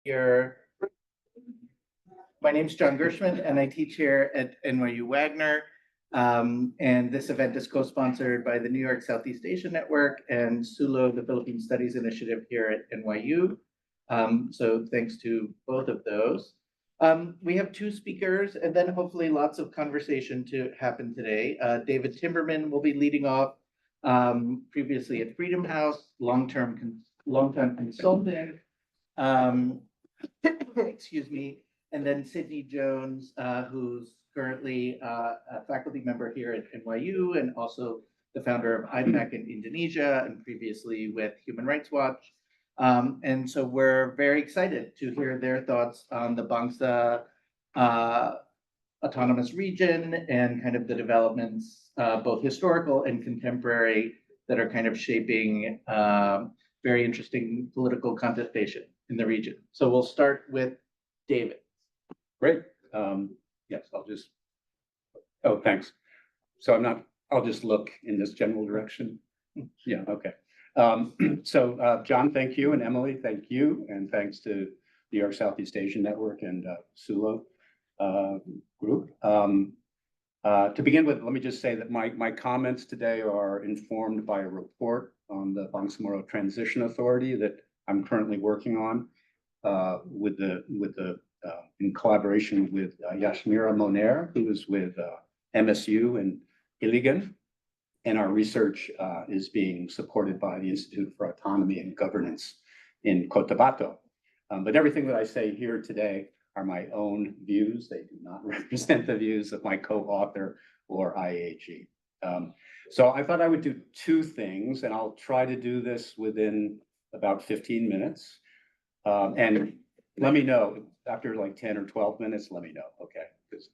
here. My name is John Gershman, and I teach here at NYU Wagner. And this event is co-sponsored by the New York Southeast Asia Network and Sulu, the Philippine Studies Initiative here at NYU. So thanks to both of those. We have two speakers and then hopefully lots of conversation to happen today. David Timberman will be leading off, previously at Freedom House, long-time consultant. Excuse me. And then Sidney Jones, who's currently a faculty member here at NYU and also the founder of IPAC in Indonesia and previously with Human Rights Watch. And so we're very excited to hear their thoughts on the Bangsa Autonomous Region and kind of the developments, both historical and contemporary, that are kind of shaping very interesting political contestation in the region. So we'll start with David. Great. Yes, thanks. So I'll just look in this general direction. Yeah, okay. John, thank you, and Emily, thank you, and thanks to New York Southeast Asian Network and Sulu group. To begin with, let me just say that my comments today are informed by a report on the Bangsamoro Transition Authority that I'm currently working on in collaboration with Yashmira Moner, who is with MSU in Iligan. And our research is being supported by the Institute for Autonomy and Governance in Cotabato. But everything that I say here today are my own views. They do not represent the views of my co-author or IAG. So I thought I would do two things, and I'll try to do this within about 15 minutes. And let me know after like 10 or 12 minutes, let me know, okay? Because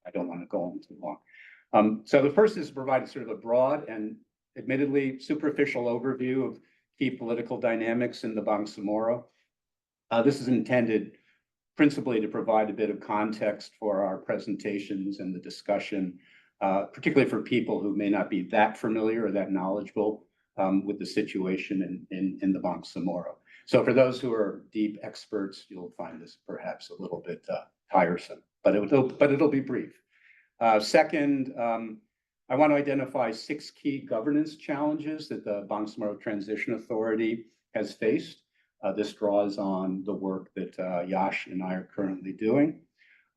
I don't want to go on too long. So the first is to provide sort of a broad and admittedly superficial overview of key political dynamics in the Bangsamoro. This is intended principally to provide a bit of context for our presentations and the discussion, particularly for people who may not be that familiar or that knowledgeable with the situation in the Bangsamoro. So for those who are deep experts, you'll find this perhaps a little bit tiresome, but it'll be brief. Second, I want to identify 6 key governance challenges that the Bangsamoro Transition Authority has faced. This draws on the work that Yash and I are currently doing.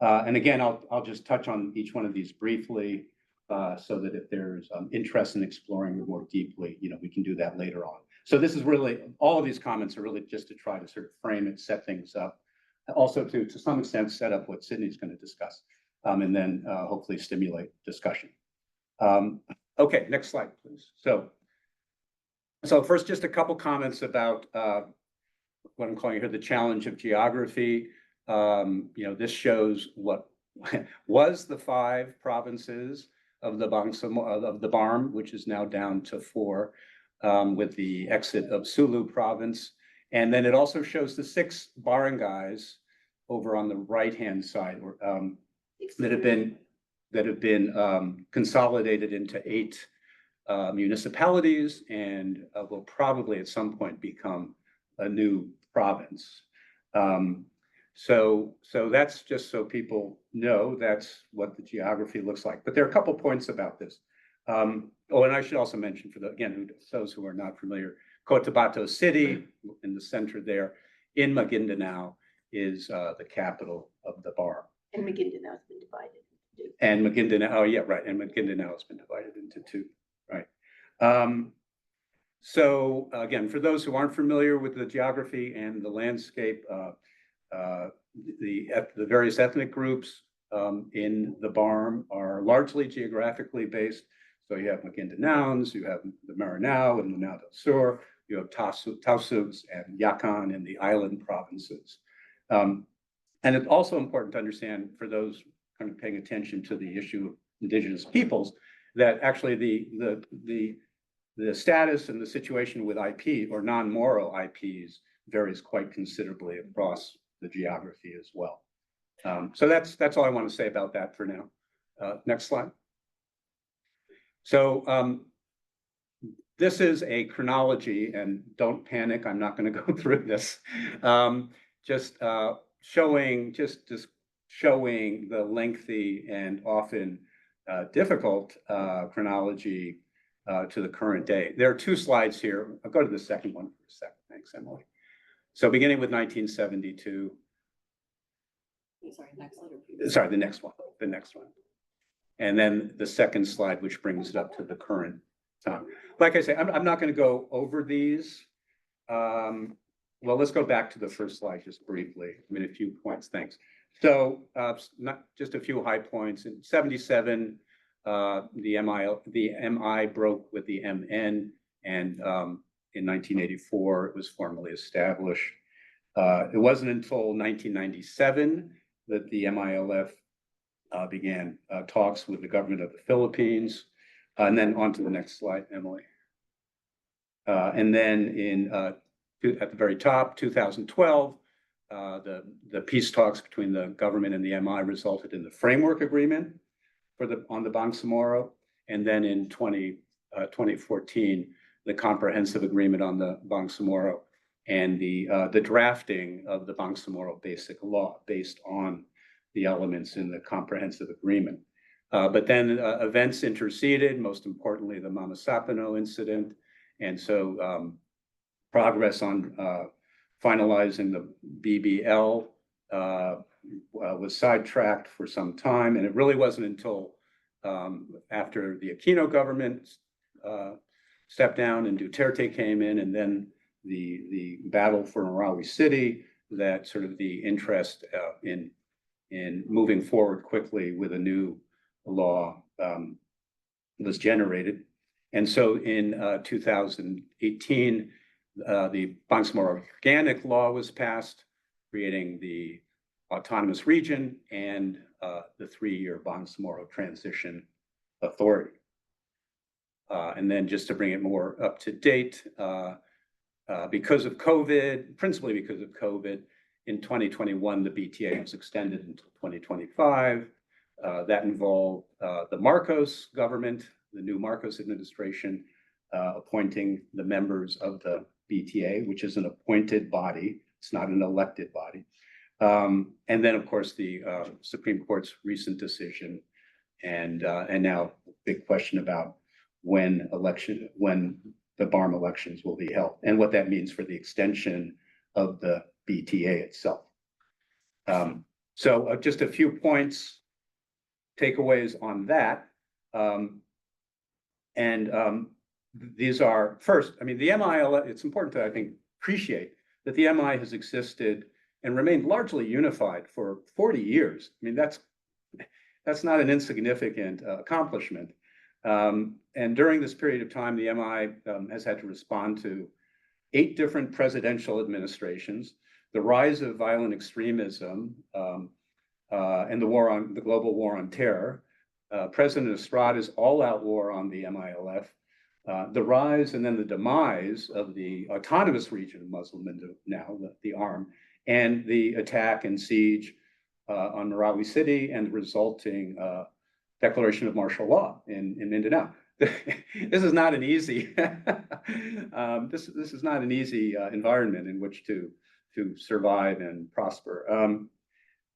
And again, I'll just touch on each one of these briefly so that if there's interest in exploring it more deeply, we can do that later on. So this is really, all of these comments are really just to try to sort of frame it, set things up, also to some extent set up what Sidney's going to discuss, and then hopefully stimulate discussion. Okay, next slide, please. So first, just a couple comments about what I'm calling here the challenge of geography. This shows what was the 5 provinces of the BARMM, which is now down to 4. With the exit of Sulu province. And then it also shows the 6 barangays over on the right-hand side that have been consolidated into 8 municipalities and will probably at some point become a new province. So that's just so people know that's what the geography looks like. But there are a couple points about this. And I should also mention for those who are not familiar, Cotabato City in the center there in Maguindanao is the capital of the BARMM. And Maguindanao has been divided into 2. And Maguindanao, oh yeah, right. And Maguindanao has been divided into 2, right? So again, for those who aren't familiar with the geography and the landscape, the various ethnic groups in the BARMM are largely geographically based. So you have Maguindanaons, you have the Maranao and Lanao del Sur, you have Tausugs and Yakan in the island provinces. And it's also important to understand for those kind of paying attention to the issue of indigenous peoples, that actually the status and the situation with IP or non-Moro IPs varies quite considerably across the geography as well. So that's all I want to say about that for now. Next slide. So this is a chronology, and don't panic, I'm not going to go through this. just just showing the lengthy and often difficult chronology to the current day. There are two slides here. I'll go to the second one for a second. Thanks, Emily. So beginning with 1972. Sorry, next letter. Sorry, the next one. And then the second slide, which brings it up to the current time. Like I say, I'm not going to go over these. Well, let's go back to the first slide just briefly. I mean, a few points, thanks. So not just a few high points. In 77, the MI broke with the MN, and in 1984, it was formally established. It wasn't until 1997 that the MILF began talks with the government of the Philippines. And then on to the next slide, Emily. And then at the very top, 2012, the peace talks between the government and the MI resulted in the framework agreement on the Bangsamoro. And then in 2014, the comprehensive agreement on the Bangsamoro and the drafting of the Bangsamoro Basic Law based on the elements in the comprehensive agreement. But then events interceded, most importantly, the Mama Sapano incident. And so progress on finalizing the BBL was sidetracked for some time. And it really wasn't until after the Aquino government stepped down and Duterte came in, and then the battle for Marawi City, that sort of the interest in moving forward quickly with a new law was generated. And so in 2018, the Bangsamoro Organic Law was passed, creating the Autonomous Region and the 3-year Bangsamoro Transition Authority. And then just to bring it more up to date, because of COVID, principally because of COVID, in 2021, the BTA was extended until 2025. That involved the Marcos government, the new Marcos administration, appointing the members of the BTA, which is an appointed body. It's not an elected body. And then, of course, the Supreme Court's recent decision, and now big question about when the BARMM elections will be held and what that means for the extension of the BTA itself. So just a few points, takeaways on that. These are first, I mean, the MI, it's important to, I think, appreciate that the MI has existed and remained largely unified for 40 years. I mean, that's not an insignificant accomplishment. And during this period of time, the MI has had to respond to 8 different presidential administrations, the rise of violent extremism, and the global war on terror, President Estrada's all-out war on the MILF, the rise and then the demise of the Autonomous Region of Muslim Mindanao, the ARM, and the attack and siege on Marawi City and the resulting declaration of martial law in Mindanao. This is not an easy this is not an easy environment in which to survive and prosper.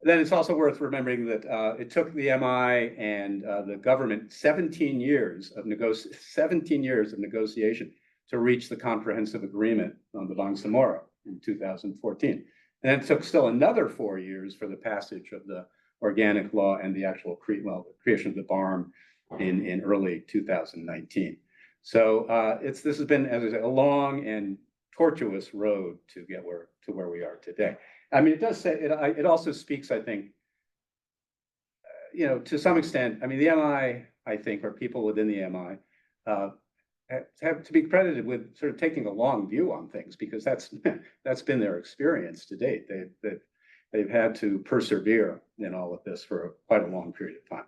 Then it's also worth remembering that it took the MI and the government 17 years of negotiation to reach the comprehensive agreement on the Bangsamoro in 2014. And it took still another 4 years for the passage of the organic law and the actual creation of the BARMM in early 2019. So this has been, as I say, a long and tortuous road to get where we are today. I mean, it does say it also speaks, I think, to some extent. I mean, the MI, I think, or people within the MI have to be credited with sort of taking a long view on things, because that's been their experience to date. They've had to persevere in all of this for quite a long period of time.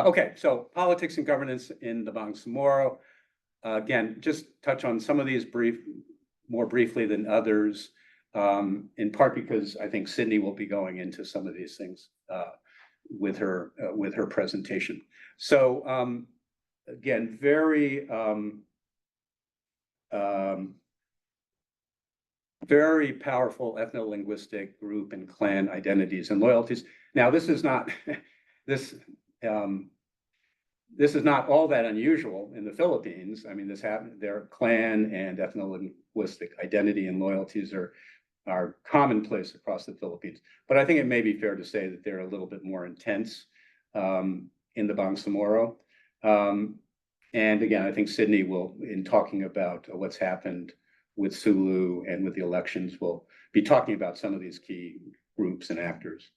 Okay, so politics and governance in the Bangsamoro. Again, just touch on some of these more briefly than others, in part because I think Sidney will be going into some of these things with her presentation. So again, very very powerful ethno-linguistic group and clan identities and loyalties. Now, this is not this this is not all that unusual in the Philippines. I mean, this happened. Their clan and ethno-linguistic identity and loyalties are commonplace across the Philippines. But I think it may be fair to say that they're a little bit more intense in the Bangsamoro. And again, I think Sidney will, in talking about what's happened with Sulu and with the elections, will be talking about some of these key groups and actors.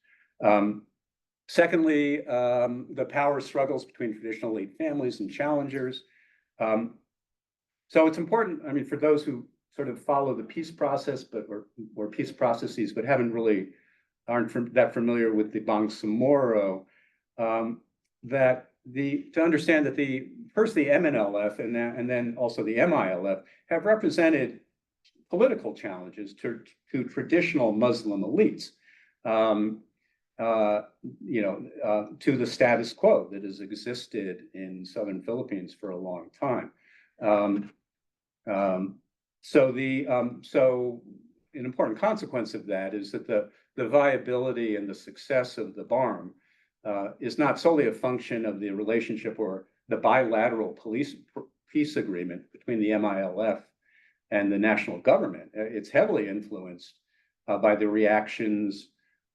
Secondly, the power struggles between traditional elite families and challengers. So it's important, I mean, for those who sort of follow the peace process, or peace processes, but aren't that familiar with the Bangsamoro, to understand that first the MNLF and then also the MILF have represented political challenges to traditional Muslim elites, to the status quo that has existed in southern Philippines for a long time. So an important consequence of that is that the viability and the success of the BARMM is not solely a function of the relationship or the bilateral peace agreement between the MILF and the national government. It's heavily influenced by the reactions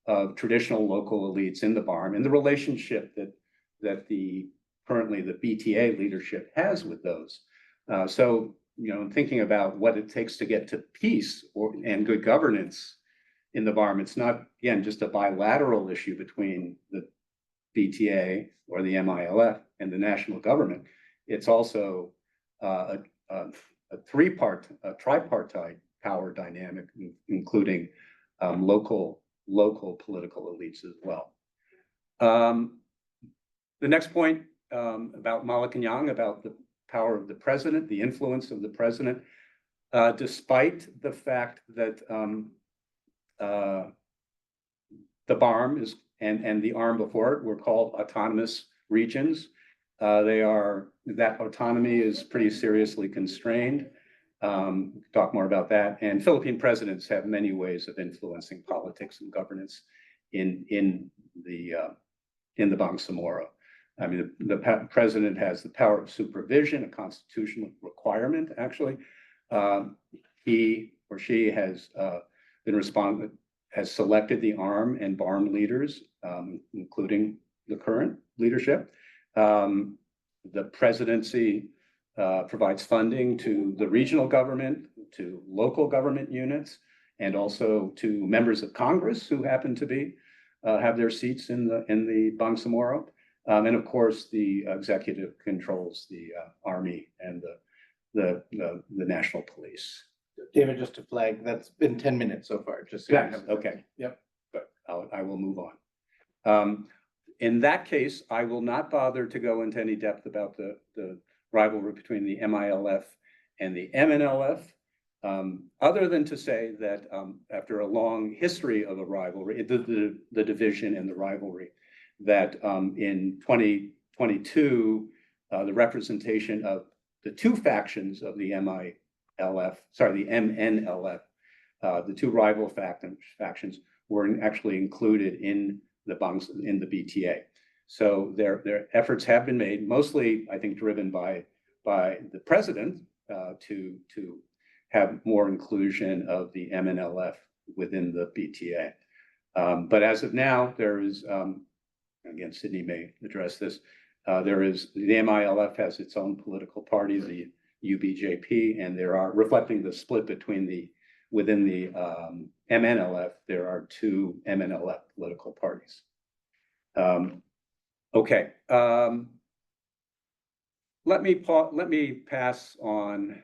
of traditional local elites in the BARMM and the relationship that currently the BTA leadership has with those. So, thinking about what it takes to get to peace and good governance in the BARMM, it's not, again, just a bilateral issue between the BTA or the MILF and the national government. It's also a tripartite power dynamic, including local political elites as well. The next point about Malacanang, about the power of the president, the influence of the president, despite the fact that the BARMM and the arm before it were called autonomous regions. That autonomy is pretty seriously constrained. Talk more about that. And Philippine presidents have many ways of influencing politics and governance in the Bangsamoro. I mean, the president has the power of supervision, a constitutional requirement, actually. He or she has has selected the ARM and BARMM leaders, including the current leadership. The presidency provides funding to the regional government, to local government units, and also to members of Congress who happen to have their seats in the Bangsamoro. And of course, the executive controls the army and the national police. David, just to flag, that's been 10 minutes so far, just so you Yes, have- okay. Yep. But I will move on. In that case, I will not bother to go into any depth about the rivalry between the MILF and the MNLF, other than to say that after a long history of a rivalry, the division and the rivalry, that in 2022, the representation of the two factions of the MNLF, the two rival factions were actually included in the BTA. So their efforts have been made, mostly, I think, driven by the president to have more inclusion of the MNLF within the BTA. But as of now, there is, again, Sidney may address this, the MILF has its own political party, the UBJP, and there are, reflecting the split within the MNLF, there are two MNLF political parties. Okay, let me pass on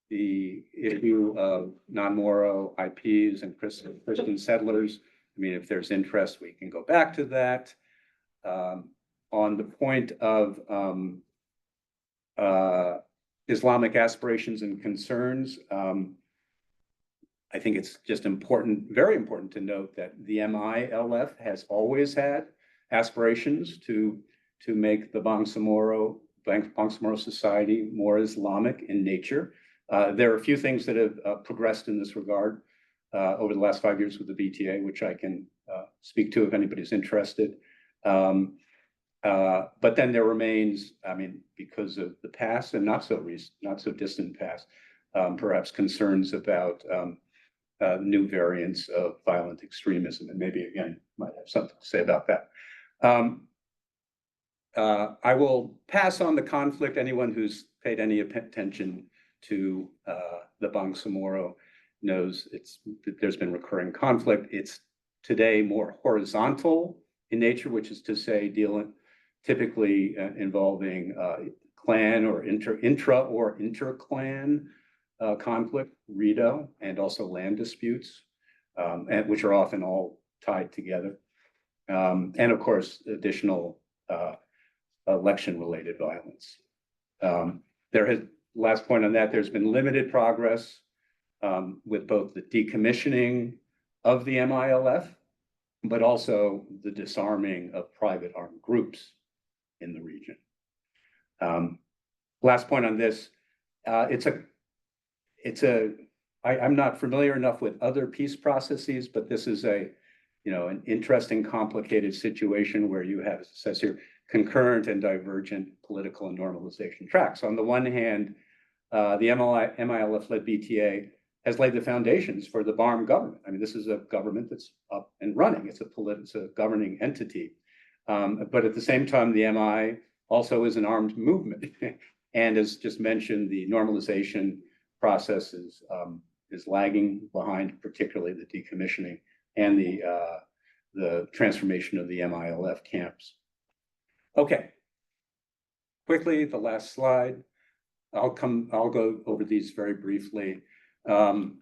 the issue of non-Moro IPs and Christian settlers. I mean, if there's interest, we can go back to that. On the point of Islamic aspirations and concerns, I think it's just important, very important to note that the MILF has always had aspirations to make the Bangsamoro society more Islamic in nature. There are a few things that have progressed in this regard over the last 5 years with the BTA, which I can speak to if anybody's interested. But then there remains, I mean, because of the past and not so distant past, perhaps concerns about new variants of violent extremism, and maybe again might have something to say about that. I will pass on the conflict. Anyone who's paid any attention to the Bangsamoro knows there's been recurring conflict. It's today more horizontal in nature, which is to say typically involving clan or intra or inter-clan conflict, REDO, and also land disputes, which are often all tied together. And of course, additional election-related violence. Last point on that, there's been limited progress with both the decommissioning of the MILF, but also the disarming of private armed groups in the region. Last point on this, I'm not familiar enough with other peace processes, but this is an interesting, complicated situation where you have, as it says here, concurrent and divergent political and normalization tracks. On the one hand, the MILF-led BTA has laid the foundations for the BARMM government. I mean, this is a government that's up and running. It's a governing entity. But at the same time, the MI also is an armed movement. And as just mentioned, the normalization process is lagging behind, particularly the decommissioning and the transformation of the MILF camps. Okay, quickly, the last slide. I'll go over these very briefly. We can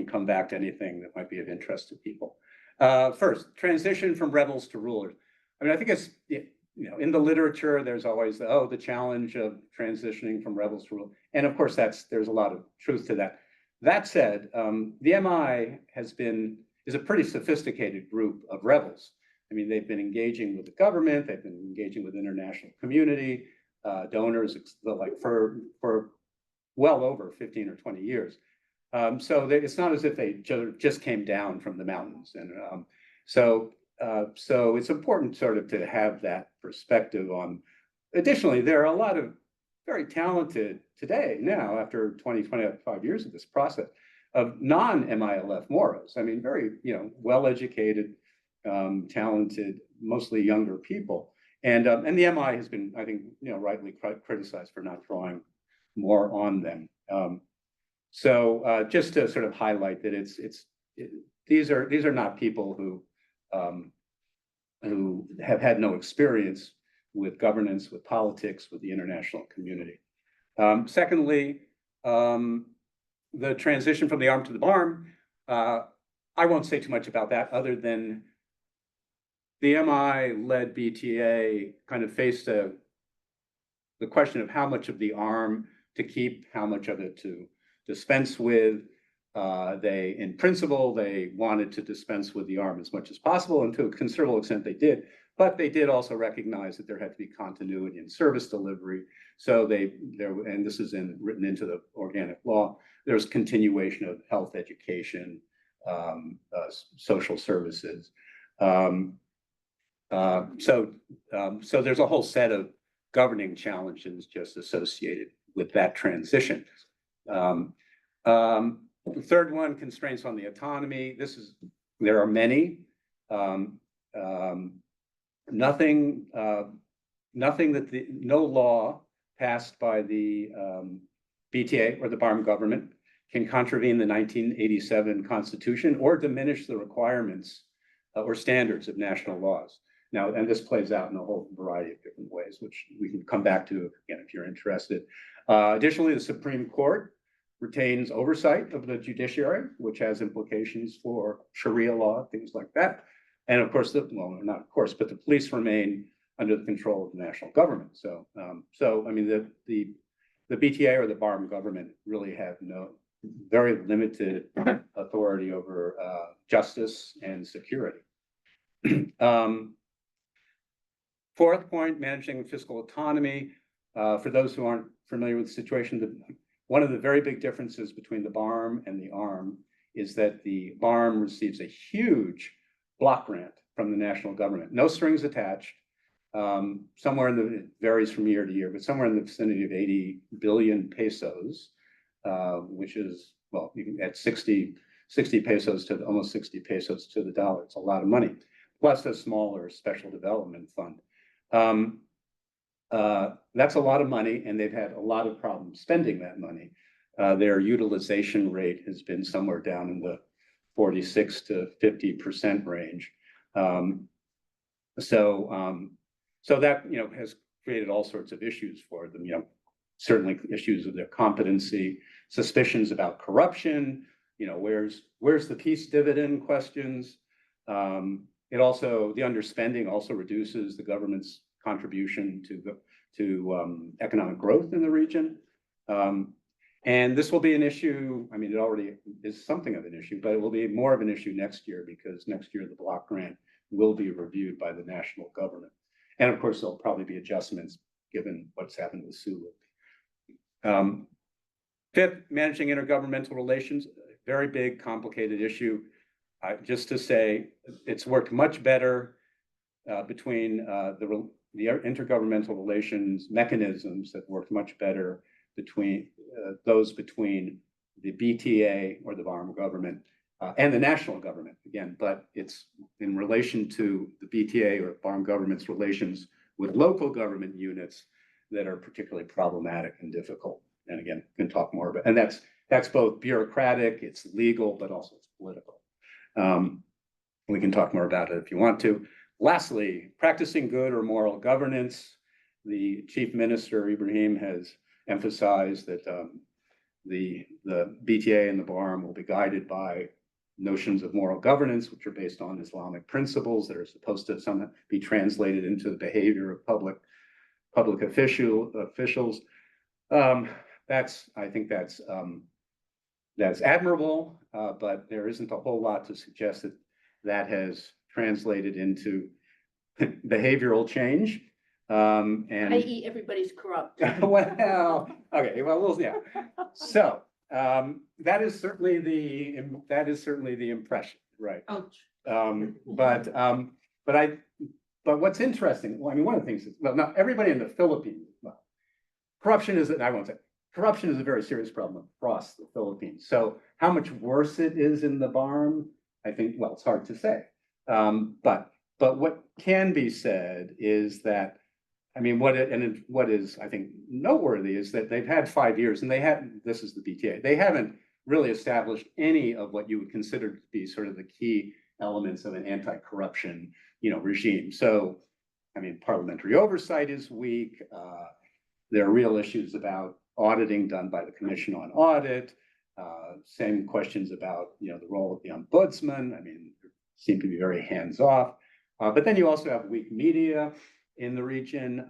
come back to anything that might be of interest to people. First, transition from rebels to rulers. I mean, I think it's, in the literature, there's always, the challenge of transitioning from rebels to rulers. And of course, there's a lot of truth to that. That said, the MI is a pretty sophisticated group of rebels. I mean, they've been engaging with the government, they've been engaging with international community, donors, like for well over 15 or 20 years. So it's not as if they just came down from the mountains. And so it's important sort of to have that perspective on. Additionally, there are a lot of very talented today, now, after 25 years of this process, of non-MILF Moros. I mean, very, well-educated, talented, mostly younger people. And the MI has been, I think, rightly criticized for not drawing more on them. So just to sort of highlight that these are not people who have had no experience with governance, with politics, with the international community. Secondly, the transition from the ARM to the BARMM, I won't say too much about that other than the MI-led BTA kind of faced the question of how much of the ARM to keep, how much of it to dispense with. In principle, they wanted to dispense with the ARM as much as possible, and to a considerable extent they did. But they did also recognize that there had to be continuity in service delivery. So and this is written into the organic law, there's continuation of health, education, social services. So there's a whole set of governing challenges just associated with that transition. The third one, constraints on the autonomy. There are many. No law passed by the BTA or the BARMM government can contravene the 1987 Constitution or diminish the requirements or standards of national laws. Now, and this plays out in a whole variety of different ways, which we can come back to again if you're interested. Additionally, the Supreme Court retains oversight of the judiciary, which has implications for Sharia law, things like that. And of course, not of course, but the police remain under the control of the national government. So I mean, the BTA or the BARMM government really have very limited authority over justice and security. Fourth point, managing fiscal autonomy. For those who aren't familiar with the situation, one of the very big differences between the BARMM and the ARM is that the BARMM receives a huge block grant from the national government, no strings attached. Somewhere in the, it varies from year to year, but somewhere in the vicinity of 80 billion pesos, which is, well, you can add 60 pesos to almost 60 pesos to the dollar. It's a lot of money, plus a smaller special development fund. That's a lot of money, and they've had a lot of problems spending that money. Their utilization rate has been somewhere down in the 46 to 50% range. So that, has created all sorts of issues for them, certainly issues of their competency, suspicions about corruption, where's the peace dividend questions. It also, the underspending also reduces the government's contribution to economic growth in the region. And this will be an issue. I mean, it already is something of an issue, but it will be more of an issue next year, because next year the block grant will be reviewed by the national government. And of course, there'll probably be adjustments given what's happened with Sulu. Fifth, managing intergovernmental relations, very big, complicated issue. Just to say, it's worked much better between the intergovernmental relations mechanisms that worked much better between those between the BTA or the BARMM government and the national government, again, but it's in relation to the BTA or BARMM government's relations with local government units that are particularly problematic and difficult. And again, we can talk more about, and that's both bureaucratic, it's legal, but also it's political. We can talk more about it if you want to. Lastly, practicing good or moral governance. The Chief Minister, Ibrahim, has emphasized that the BTA and the BARMM will be guided by notions of moral governance, which are based on Islamic principles that are supposed to somehow be translated into the behavior of public officials. I think that's admirable, but there isn't a whole lot to suggest that that has translated into behavioral change. i.e. everybody's corrupt. Well, okay, well, yeah. So that is certainly the impression, right? Ouch. But what's interesting, well, I mean, one of the things is, well, not everybody in the Philippines, well, corruption is, I won't say, corruption is a very serious problem across the Philippines. So how much worse it is in the BARMM, I think, well, it's hard to say. But what can be said is that, I mean, what is, I think, noteworthy is that they've had 5 years, and this is the BTA, they haven't really established any of what you would consider to be sort of the key elements of an anti-corruption, regime. So, I mean, parliamentary oversight is weak. There are real issues about auditing done by the Commission on Audit. Same questions about, the role of the ombudsman. I mean, seem to be very hands-off. But then you also have weak media in the region,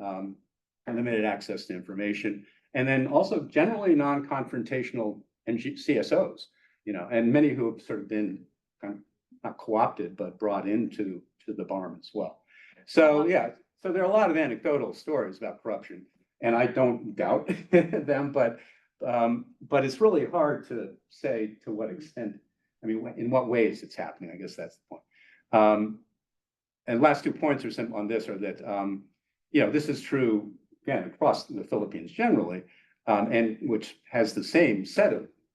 and limited access to information, and then also generally non-confrontational CSOs, and many who have sort of been kind of not co-opted, but brought into the BARMM as well. So yeah, so there are a lot of anecdotal stories about corruption, and I don't doubt them, but it's really hard to say to what extent, I mean, in what ways it's happening. I guess that's the point. And last 2 points on this are that, this is true, again, across the Philippines generally, and which has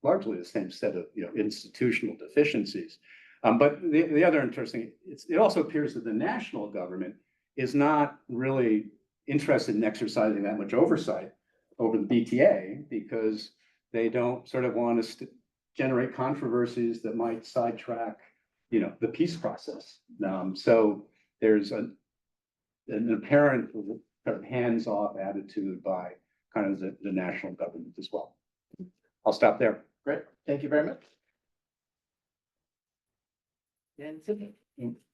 largely the same set of, institutional deficiencies. But the other interesting, it also appears that the national government is not really interested in exercising that much oversight over the BTA, because they don't sort of want to generate controversies that might sidetrack, the peace process. So there's an apparent kind of hands-off attitude by kind of the national government as well. I'll stop there. Great, thank you very much.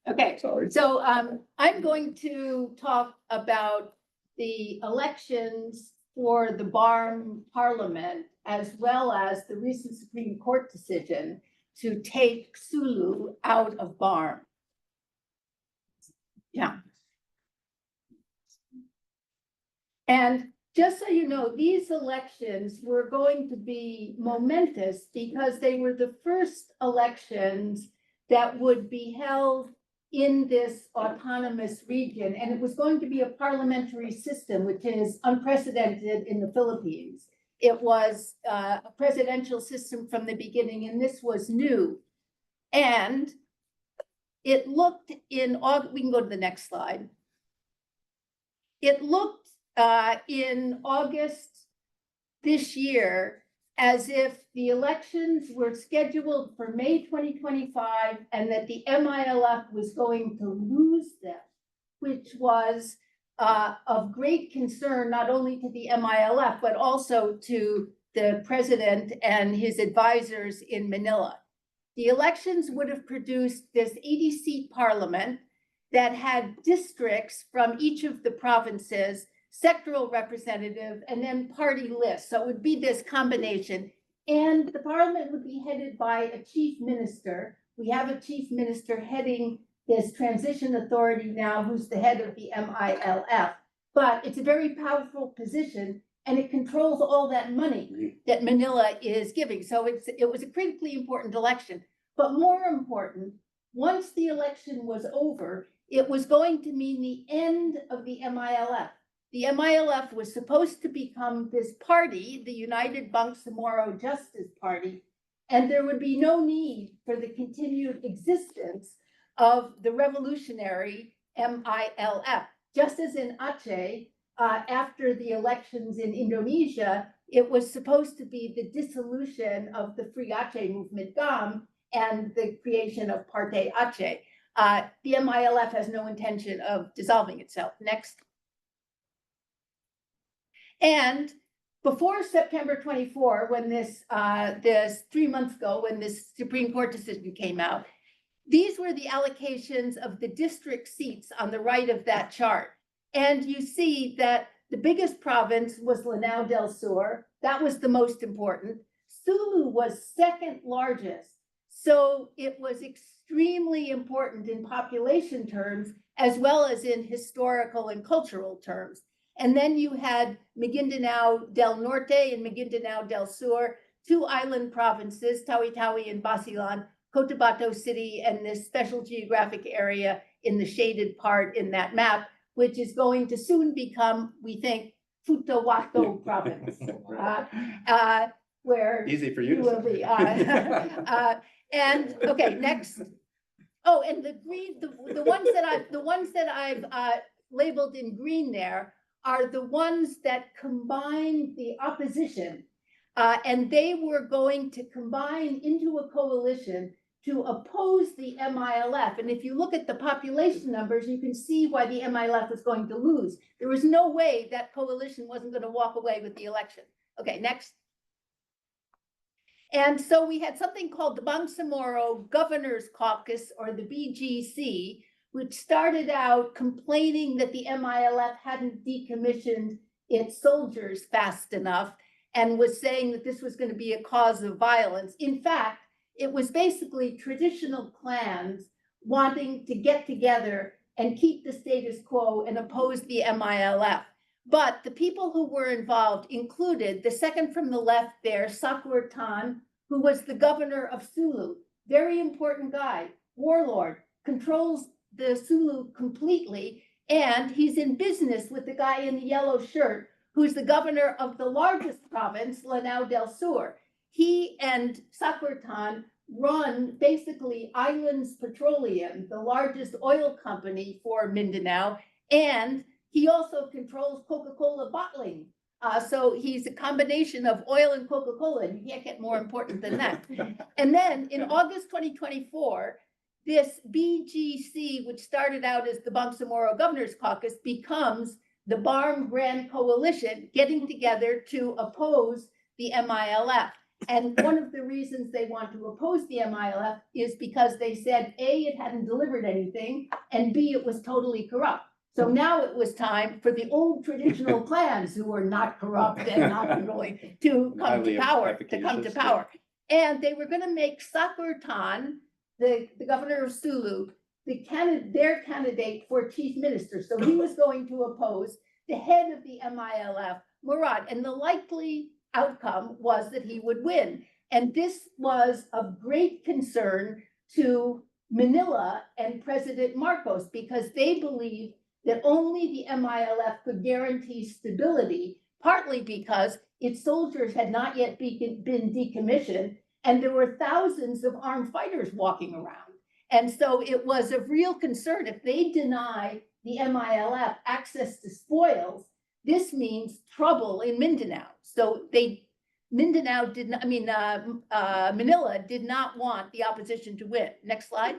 Okay, Sorry. so I'm going to talk about the elections for the BARMM Parliament, as well as the recent Supreme Court decision to take Sulu out of BARMM. Yeah. And just so you know, these elections were going to be momentous because they were the first elections that would be held in this autonomous region. And it was going to be a parliamentary system, which is unprecedented in the Philippines. It was a presidential system from the beginning, and this was new. And it looked in August, we can go to the next slide. It looked in August this year as if the elections were scheduled for May 2025 and that the MILF was going to lose them, which was of great concern, not only to the MILF, but also to the president and his advisors in Manila. The elections would have produced this 80-seat parliament that had districts from each of the provinces, sectoral representative, and then party lists. So it would be this combination. And the parliament would be headed by a chief minister. We have a chief minister heading this transition authority now, who's the head of the MILF. But it's a very powerful position, and it controls all that money that Manila is giving. So it was a critically important election. But more important, once the election was over, it was going to mean the end of the MILF. The MILF was supposed to become this party, the United Bangsamoro Justice Party, and there would be no need for the continued existence of the revolutionary MILF. Just as in Aceh, after the elections in Indonesia, it was supposed to be the dissolution of the Free Aceh movement, GAM, and the creation of Partai Aceh. The MILF has no intention of dissolving itself. Next. And before September 24, when this 3 months ago, when this Supreme Court decision came out, these were the allocations of the district seats on the right of that chart. And you see that the biggest province was Lanao del Sur. That was the most important. Sulu was second largest. So it was extremely important in population terms, as well as in historical and cultural terms. And then you had Maguindanao del Norte and Maguindanao del Sur, two island provinces, Tawi-Tawi and Basilan, Cotabato City, and this special geographic area in the shaded part in that map, which is going to soon become, we think, Futawato province, where Easy for you to will say. be. And okay, next. Oh, and the green, the ones that I've labeled in green there are the ones that combine the opposition, and they were going to combine into a coalition to oppose the MILF. And if you look at the population numbers, you can see why the MILF was going to lose. There was no way that coalition wasn't going to walk away with the election. Okay, next. And so we had something called the Bangsamoro Governor's Caucus, or the BGC, which started out complaining that the MILF hadn't decommissioned its soldiers fast enough and was saying that this was going to be a cause of violence. In fact, it was basically traditional clans wanting to get together and keep the status quo and oppose the MILF. But the people who were involved included the second from the left there, Sakur Tan, who was the governor of Sulu, very important guy, warlord, controls the Sulu completely, and he's in business with the guy in the yellow shirt, who's the governor of the largest province, Lanao del Sur. He and Sakur Tan run basically Islands Petroleum, the largest oil company for Mindanao, and he also controls Coca-Cola bottling. So he's a combination of oil and Coca-Cola, and you can't get more important than that. And then in August 2024, this BGC, which started out as the Bangsamoro Governor's Caucus, becomes the BARMM Grand Coalition, getting together to oppose the MILF. And one of the reasons they want to oppose the MILF is because they said, A, it hadn't delivered anything, and B, it was totally corrupt. So now it was time for the old traditional clans who were not corrupt and not controlling to come to power. And they were going to make Sakur Tan, the governor of Sulu, their candidate for chief minister. So he was going to oppose the head of the MILF, Murad, and the likely outcome was that he would win. And this was of great concern to Manila and President Marcos, because they believed that only the MILF could guarantee stability, partly because its soldiers had not yet been decommissioned, and there were thousands of armed fighters walking around. And so it was of real concern. If they deny the MILF access to spoils, this means trouble in Mindanao. So Manila did not want the opposition to win. Next slide.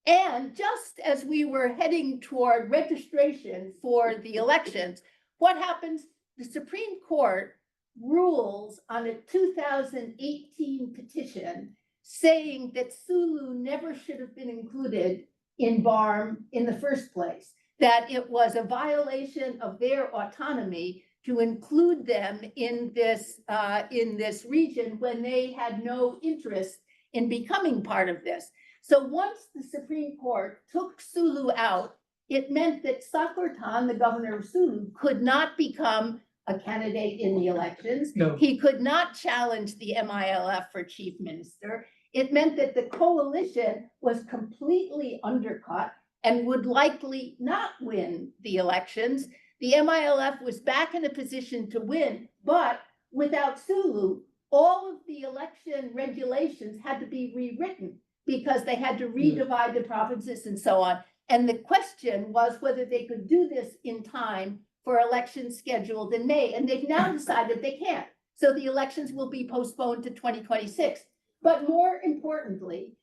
And just as we were heading toward registration for the elections, what happens? The Supreme Court rules on a 2018 petition saying that Sulu never should have been included in BARMM in the first place, that it was a violation of their autonomy to include them in this region when they had no interest in becoming part of this. So once the Supreme Court took Sulu out, it meant that Sakurtan, the governor of Sulu, could not become a candidate in the elections. No. He could not challenge the MILF for chief minister. It meant that the coalition was completely undercut and would likely not win the elections. The MILF was back in a position to win, but without Sulu, all of the election regulations had to be rewritten because they had to redivide the provinces and so on. And the question was whether they could do this in time for elections scheduled in May. And they've now decided they can't. So the elections will be postponed to 2026. But more importantly,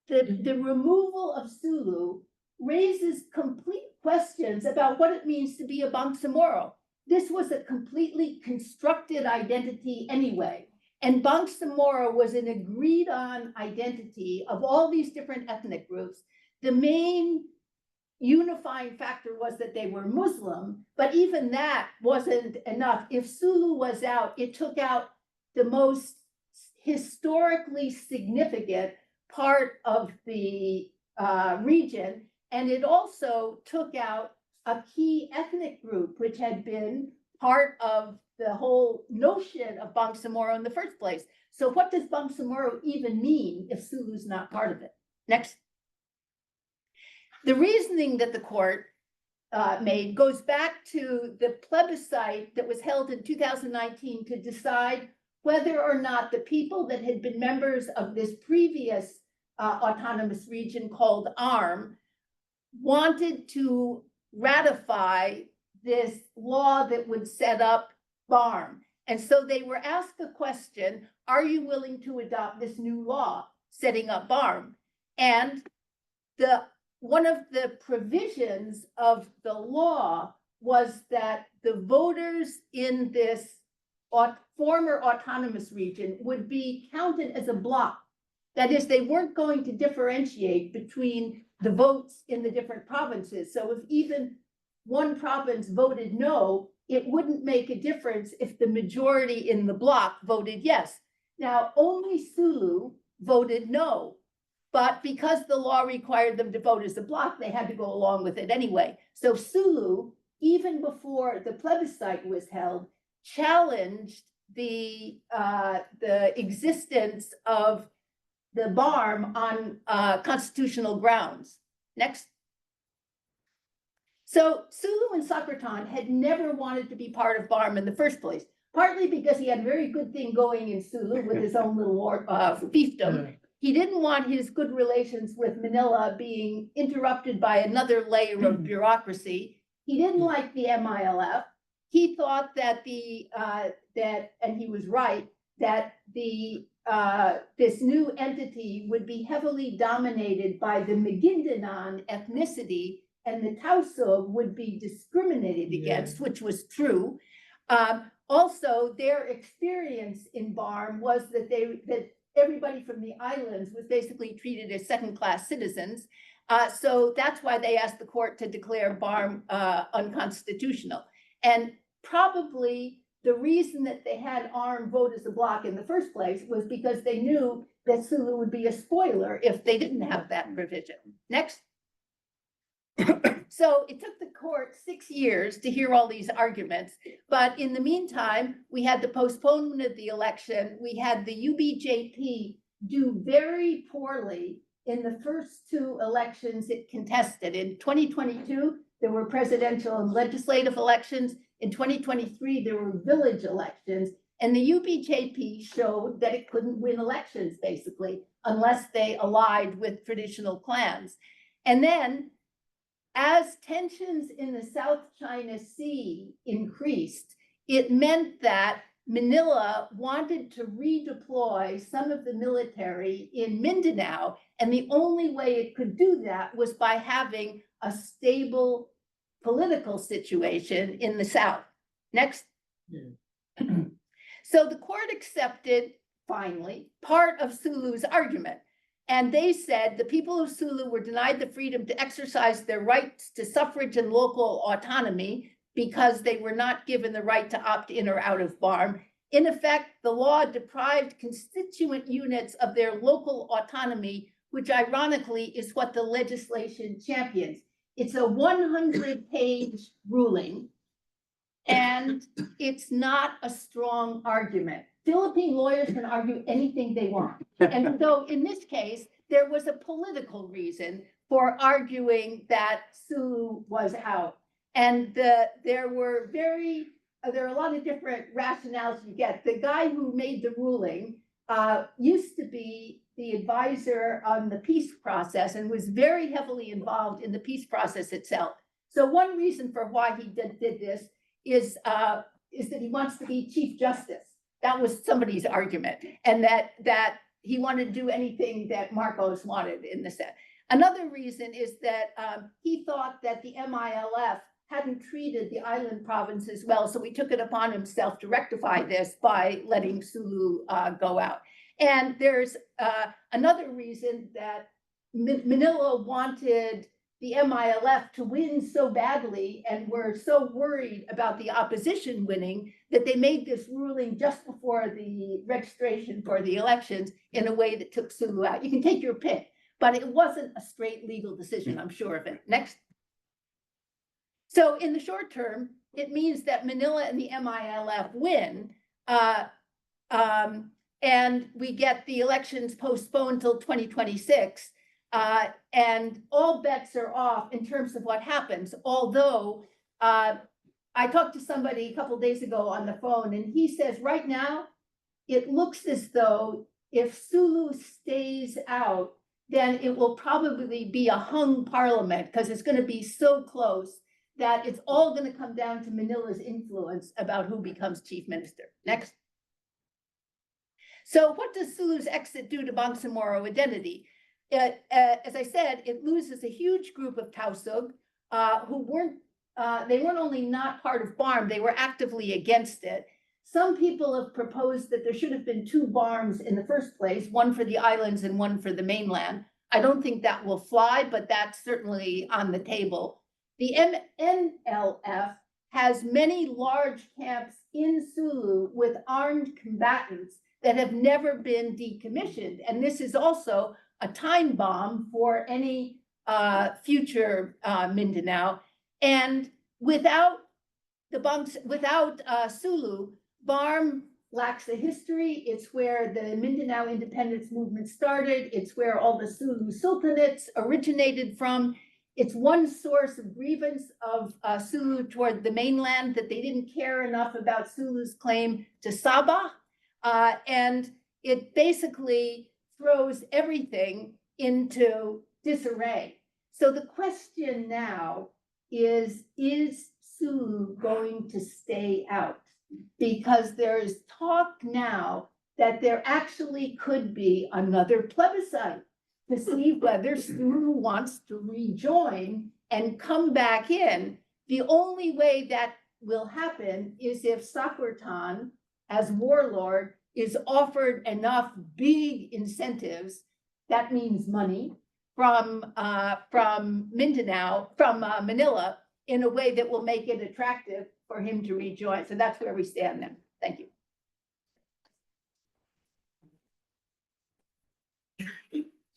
the removal of Sulu raises complete questions about what it means to be a Bangsamoro. This was a completely constructed identity anyway. And Bangsamoro was an agreed on identity of all these different ethnic groups. The main unifying factor was that they were Muslim, but even that wasn't enough. If Sulu was out, it took out the most historically significant part of the region. And it also took out a key ethnic group, which had been part of the whole notion of Bangsamoro in the first place. So what does Bangsamoro even mean if Sulu's not part of it? Next. The reasoning that the court made goes back to the plebiscite that was held in 2019 to decide whether or not the people that had been members of this previous autonomous region called ARM wanted to ratify this law that would set up BARMM. And so they were asked the question, are you willing to adopt this new law setting up BARMM? And one of the provisions of the law was that the voters in this former autonomous region would be counted as a block. That is, they weren't going to differentiate between the votes in the different provinces. So if even one province voted no, it wouldn't make a difference if the majority in the block voted yes. Now, only Sulu voted no, but because the law required them to vote as a block, they had to go along with it anyway. So Sulu, even before the plebiscite was held, challenged the existence of the BARMM on constitutional grounds. Next. So Sulu and Sakurtan had never wanted to be part of BARMM in the first place, partly because he had a very good thing going in Sulu with his own little fiefdom. He didn't want his good relations with Manila being interrupted by another layer of bureaucracy. He didn't like the MILF. He thought that and he was right, that this new entity would be heavily dominated by the Maguindanan ethnicity, and the Tausug would be discriminated against, which was true. Also, their experience in BARMM was that everybody from the islands was basically treated as second-class citizens. So that's why they asked the court to declare BARMM unconstitutional. And probably the reason that they had ARM vote as a block in the first place was because they knew that Sulu would be a spoiler if they didn't have that provision. Next. So it took the court 6 years to hear all these arguments. But in the meantime, we had the postponement of the election. We had the UBJP do very poorly in the first two elections it contested. In 2022, there were presidential and legislative elections. In 2023, there were village elections. And the UBJP showed that it couldn't win elections, basically, unless they allied with traditional clans. And then, as tensions in the South China Sea increased, it meant that Manila wanted to redeploy some of the military in Mindanao, and the only way it could do that was by having a stable political situation in the South. Next. So the court accepted, finally, part of Sulu's argument. And they said the people of Sulu were denied the freedom to exercise their rights to suffrage and local autonomy because they were not given the right to opt in or out of BARMM. In effect, the law deprived constituent units of their local autonomy, which ironically is what the legislation champions. It's a 100-page ruling, and it's not a strong argument. Philippine lawyers can argue anything they want. And so in this case, there was a political reason for arguing that Sulu was out. And there are a lot of different rationales you get. The guy who made the ruling used to be the advisor on the peace process and was very heavily involved in the peace process itself. So one reason for why he did this is that he wants to be Chief Justice. That was somebody's argument, and that he wanted to do anything that Marcos wanted in the Senate. Another reason is that he thought that the MILF hadn't treated the island provinces well, so he took it upon himself to rectify this by letting Sulu go out. And there's another reason that Manila wanted the MILF to win so badly and were so worried about the opposition winning that they made this ruling just before the registration for the elections in a way that took Sulu out. You can take your pick, but it wasn't a straight legal decision, I'm sure of it. Next. So in the short term, it means that Manila and the MILF win, and we get the elections postponed till 2026. And all bets are off in terms of what happens. Although I talked to somebody a couple of days ago on the phone, and he says right now, it looks as though if Sulu stays out, then it will probably be a hung parliament because it's going to be so close that it's all going to come down to Manila's influence about who becomes chief minister. Next. So what does Sulu's exit do to Bangsamoro identity? As I said, it loses a huge group of Tausug who weren't only not part of BARMM, they were actively against it. Some people have proposed that there should have been two BARMMs in the first place, one for the islands and one for the mainland. I don't think that will fly, but that's certainly on the table. The NLF has many large camps in Sulu with armed combatants that have never been decommissioned. And this is also a time bomb for any future Mindanao. And without Sulu, BARMM lacks a history. It's where the Mindanao independence movement started. It's where all the Sulu sultanates originated from. It's one source of grievance of Sulu toward the mainland, that they didn't care enough about Sulu's claim to Sabah. And it basically throws everything into disarray. So the question now is Sulu going to stay out? Because there is talk now that there actually could be another plebiscite to see whether Sulu wants to rejoin and come back in. The only way that will happen is if Sakurtan, as warlord, is offered enough big incentives, that means money, from Mindanao, from Manila, in a way that will make it attractive for him to rejoin. So that's where we stand then. Thank you.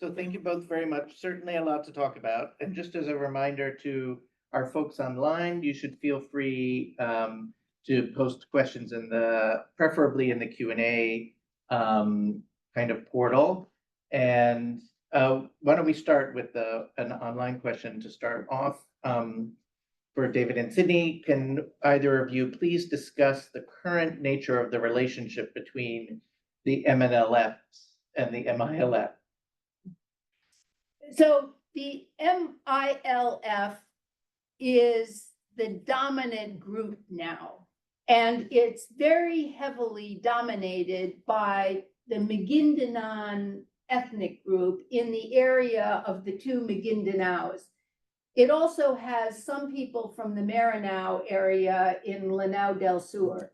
So thank you both very much. Certainly a lot to talk about. And just as a reminder to our folks online, you should feel free to post questions in preferably in the Q&A kind of portal. And why don't we start with an online question to start off for David and Sidney. Can either of you please discuss the current nature of the relationship between the MNLFs and the MILF? So the MILF is the dominant group now, and it's very heavily dominated by the Maguindanao ethnic group in the area of the two Maguindanaos. It also has some people from the Maranao area in Lanao del Sur.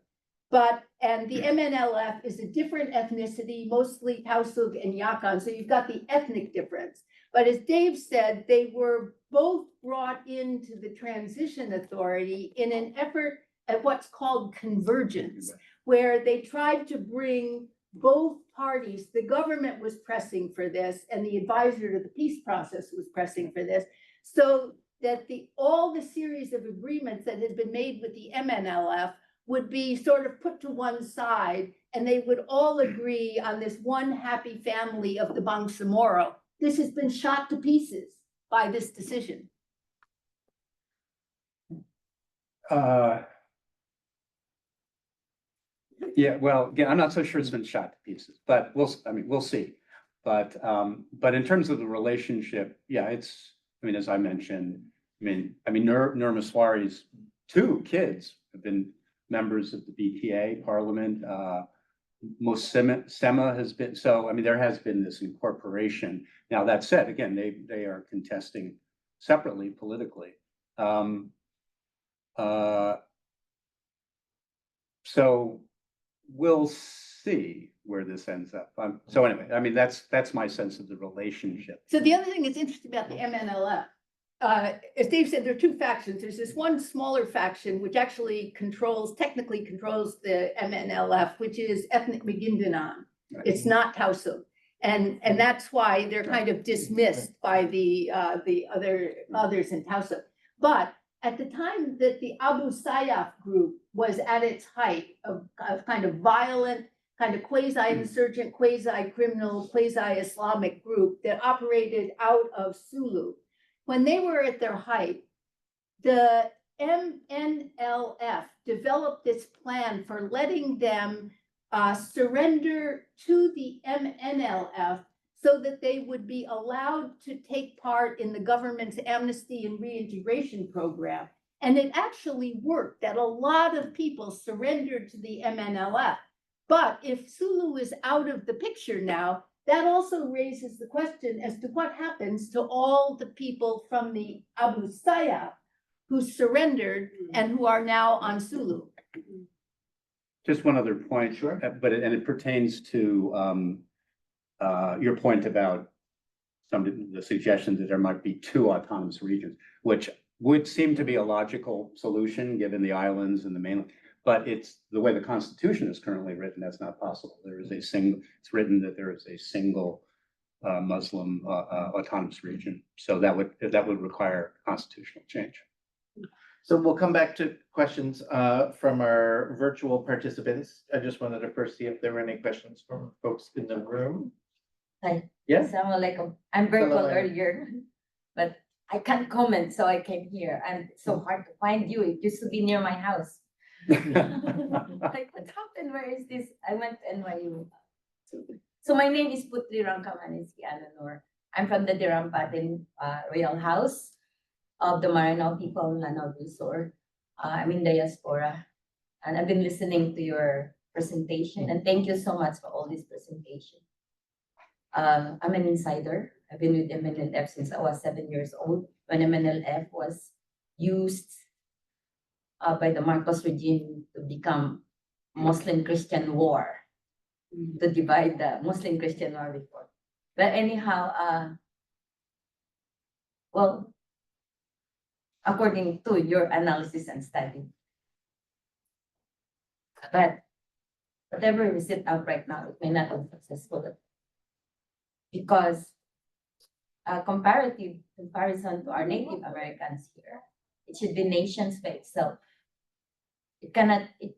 And the MNLF is a different ethnicity, mostly Tausug and Yakan, so you've got the ethnic difference. But as Dave said, they were both brought into the Transition Authority in an effort at what's called convergence, where they tried to bring both parties. The government was pressing for this, and the advisor to the peace process was pressing for this, so that all the series of agreements that had been made with the MNLF would be sort of put to one side, and they would all agree on this one happy family of the Bangsamoro. This has been shot to pieces by this decision. Yeah, well, again, I'm not so sure it's been shot to pieces, but we'll see. But in terms of the relationship, yeah, as I mentioned, Nur Maswari's two kids have been members of the BTA Parliament. Sema has been, so there has been this incorporation. Now, that said, again, they are contesting separately politically. So we'll see where this ends up. So anyway, that's my sense of the relationship. So the other thing that's interesting about the MNLF, as Dave said, there are two factions. There's this one smaller faction which actually technically controls the MNLF, which is ethnic Maguindanao. Right. It's not Tausug. And that's why they're kind of dismissed by the others in Tausug. But at the time that the Abu Sayyaf group was at its height of kind of violent, kind of quasi-insurgent, quasi-criminal, quasi-Islamic group that operated out of Sulu, when they were at their height, the MNLF developed this plan for letting them surrender to the MNLF so that they would be allowed to take part in the government's amnesty and reintegration program. And it actually worked, that a lot of people surrendered to the MNLF. But if Sulu is out of the picture now, that also raises the question as to what happens to all the people from the Abu Sayyaf who surrendered and who are now on Sulu. Just one other point, sure, but it pertains to your point about some of the suggestions that there might be two autonomous regions, which would seem to be a logical solution given the islands and the mainland. But it's the way the Constitution is currently written, that's not possible. It's written that there is a single Muslim autonomous region. So that would require constitutional change. So we'll come back to questions from our virtual participants. I just wanted to first see if there were any questions from folks in the room. Hi. Yeah. Assalamualaikum. I'm virtual Assalamualaikum. earlier, but I can't comment, so I came here. And it's so hard to find you. It used to be near my house. Like, what happened? Where is this? I went to NYU. So my name is Putri Rangkamanisky Ananor. I'm from the Dirampatin Royal House of the Maranao people in Lanao del Sur. I'm in diaspora, and I've been listening to your presentation, and thank you so much for all this presentation. I'm an insider. I've been with MNLF since I was 7 years old, when MNLF was used by the Marcos regime to become Muslim-Christian war, to divide the Muslim-Christian war before. But anyhow, well, according to your analysis and study, but whatever we set up right now, it may not be successful because comparative comparison to our Native Americans here. It should be nations by itself. It cannot be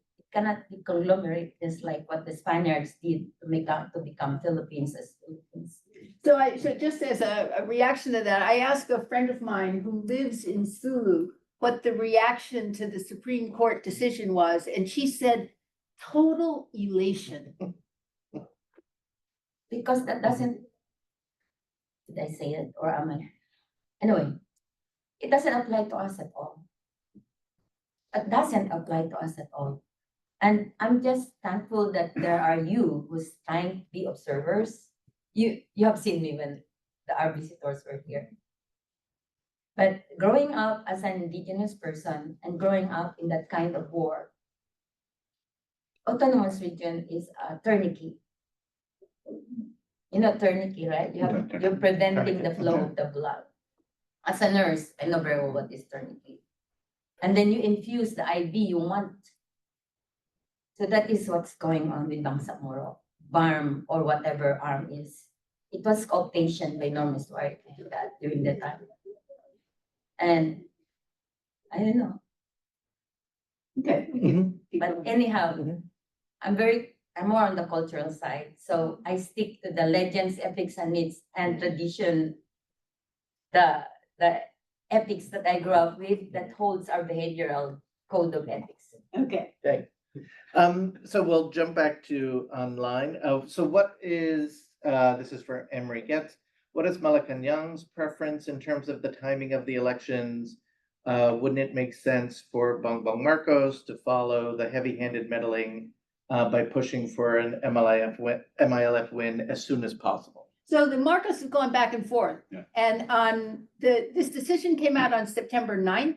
conglomerate just like what the Spaniards did to become Philippines as Philippines. So just as a reaction to that, I asked a friend of mine who lives in Sulu what the reaction to the Supreme Court decision was, and she said, total elation. Because that doesn't, did I say it or am I? Anyway, it doesn't apply to us at all. It doesn't apply to us at all. And I'm just thankful that there are you who's trying to be observers. You have seen me when our visitors were here. But growing up as an indigenous person and growing up in that kind of war, autonomous region is a tourniquet. You know tourniquet, right? You're preventing the flow of the blood. As a nurse, I know very well what is tourniquet. And then you infuse the IV you want. So that is what's going on with Bangsamoro, BARMM, or whatever arm is. It was cooptation by Norman Stuart to do that during that time. And I don't know. Okay. But anyhow, I'm more on the cultural side. So I stick to the legends, epics, and myths and tradition, the ethics that I grew up with that holds our behavioral code of ethics. Okay. Okay. So we'll jump back to online. So what is, this is for Emery Getz, what is Malacanang's preference in terms of the timing of the elections? Wouldn't it make sense for Bongbong Marcos to follow the heavy-handed meddling by pushing for an MILF win as soon as possible? So the Marcos has gone back and forth. Yeah. And on this decision came out on September 9th.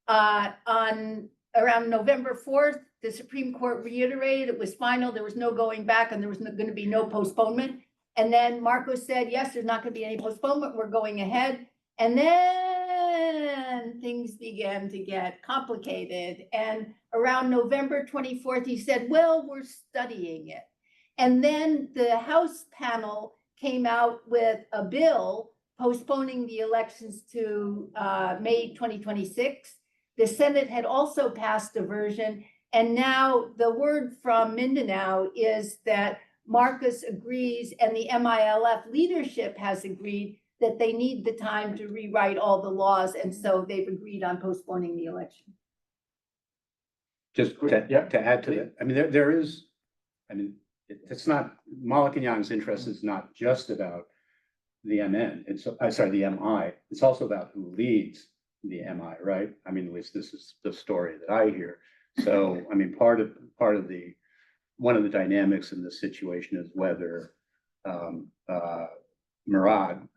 On around November 4th, the Supreme Court reiterated it was final. There was no going back and there was going to be no postponement. And then Marcos said, yes, there's not going to be any postponement. We're going ahead. And then things began to get complicated. And around November 24th, he said, well, we're studying it. And then the House panel came out with a bill postponing the elections to May 2026. The Senate had also passed a version. And now the word from Mindanao is that Marcos agrees and the MILF leadership has agreed that they need the time to rewrite all the laws. And so they've agreed on postponing the election. Just to add to that, I mean, there is, I mean, it's not, Malacanang's interest is not just about the MN, the MI, it's also about who leads the MI, right? I mean, at least this is the story that I hear. So, I mean, one of the dynamics in this situation is whether Murad,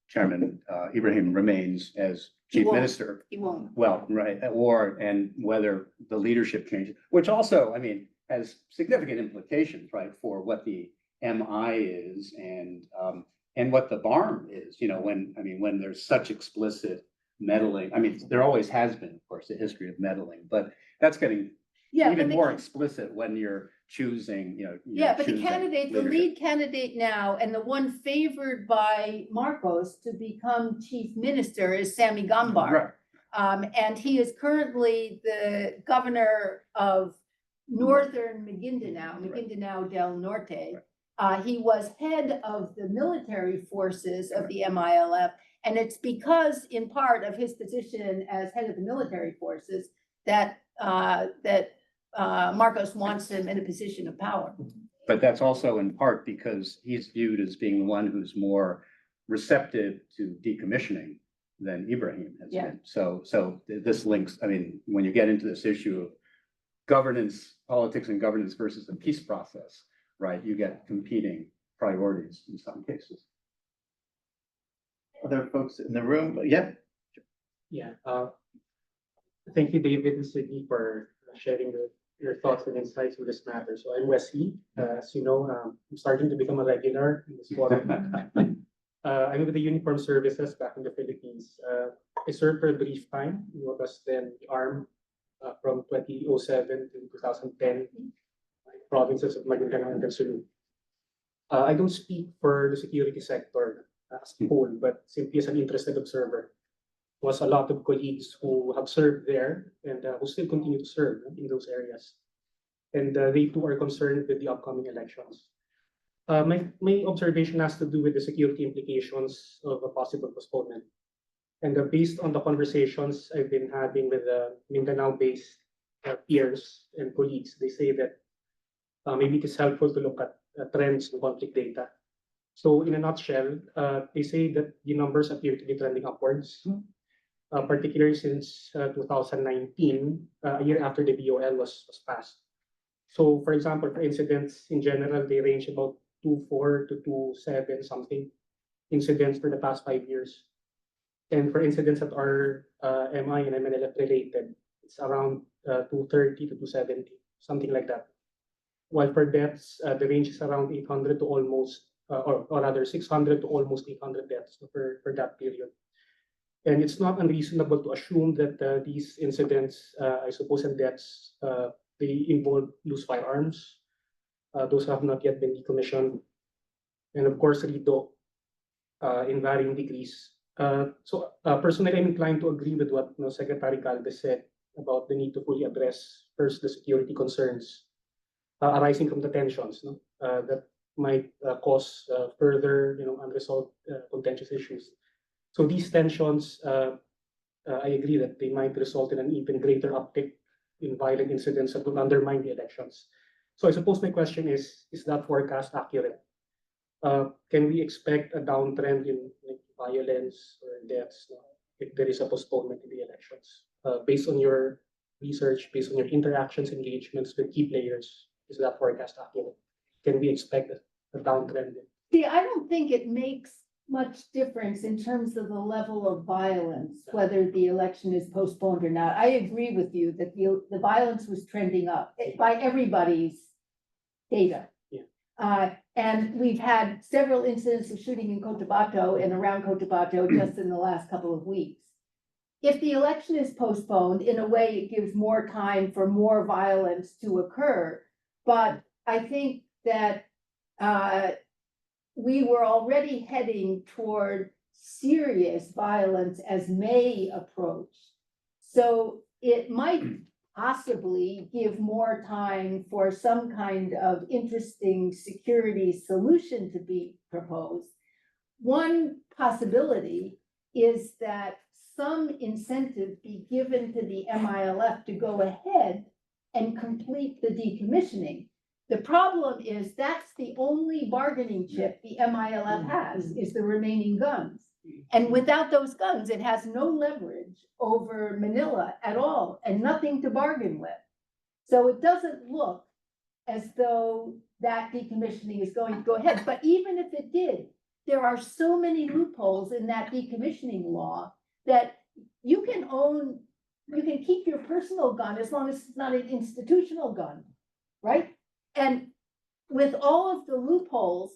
Chairman Ibrahim remains as chief minister. He won't. Well, right, and whether the leadership changes, which also, I mean, has significant implications, right, for what the MI is and what the BARMM is, you know, when there's such explicit meddling. I mean, there always has been, of course, a history of meddling, but that's getting even more explicit when you're choosing, you know. Yeah, but the candidate, the leadership. lead candidate now, and the one favored by Marcos to become chief minister is Sammy Gambar. Right. And he is currently the governor of Northern Maguindanao del Norte. He was head of the military forces of the MILF, and it's because, in part, of his position as head of the military forces that Marcos wants him in a position of power. But that's also in part because he's viewed as being the one who's more receptive to decommissioning than Ibrahim has been. So this links, I mean, when you get into this issue of governance, politics and governance versus the peace process, right, you get competing priorities in some cases. Other folks in the room? Yeah. Yeah. Thank you, David and Sidney, for sharing your thoughts and insights on this matter. So I'm Wesley. As you know, I'm starting to become a regular in this forum. I'm with the Uniformed Services back in the Philippines. I served for a brief time in what was then the ARM from 2007 to 2010, provinces of Maguindanao and Sulu. I don't speak for the security sector as a whole, but simply as an interested observer. Was a lot of colleagues who have served there and who still continue to serve in those areas. And they too are concerned with the upcoming elections. My observation has to do with the security implications of a possible postponement. And based on the conversations I've been having with Mindanao-based peers and colleagues, they say that maybe it is helpful to look at trends in conflict data. So in a nutshell, they say that the numbers appear to be trending upwards, particularly since 2019, a year after the BOL was passed. So for example, for incidents in general, they range about 2.4 to 2.7 something incidents for the past 5 years. And for incidents that are MI and MNLF related, it's around 230 to 270, something like that. While for deaths, the range is around 800 to almost, or rather 600 to almost 800 deaths for that period. And it's not unreasonable to assume that these incidents, I suppose, and deaths, they involve loose firearms. Those have not yet been decommissioned. And of course, RIDO in varying degrees. So personally, I'm inclined to agree with what Secretary Galvez said about the need to fully address first the security concerns arising from the tensions that might cause further unresolved contentious issues. So these tensions, I agree that they might result in an even greater uptick in violent incidents that would undermine the elections. So I suppose my question is that forecast accurate? Can we expect a downtrend in violence or deaths if there is a postponement in the elections? Based on your research, based on your interactions, engagements with key players, is that forecast accurate? Can we expect a downtrend? See, I don't think it makes much difference in terms of the level of violence, whether the election is postponed or not. I agree with you that the violence was trending up by everybody's data. Yeah. And we've had several incidents of shooting in Cotabato and around Cotabato just in the last couple of weeks. If the election is postponed, in a way, it gives more time for more violence to occur. But I think that we were already heading toward serious violence as May approached. So it might possibly give more time for some kind of interesting security solution to be proposed. One possibility is that some incentive be given to the MILF to go ahead and complete the decommissioning. The problem is that's the only bargaining chip the MILF has, is the remaining guns. And without those guns, it has no leverage over Manila at all and nothing to bargain with. So it doesn't look as though that decommissioning is going to go ahead. But even if it did, there are so many loopholes in that decommissioning law that you can keep your personal gun as long as it's not an institutional gun, right? And with all of the loopholes,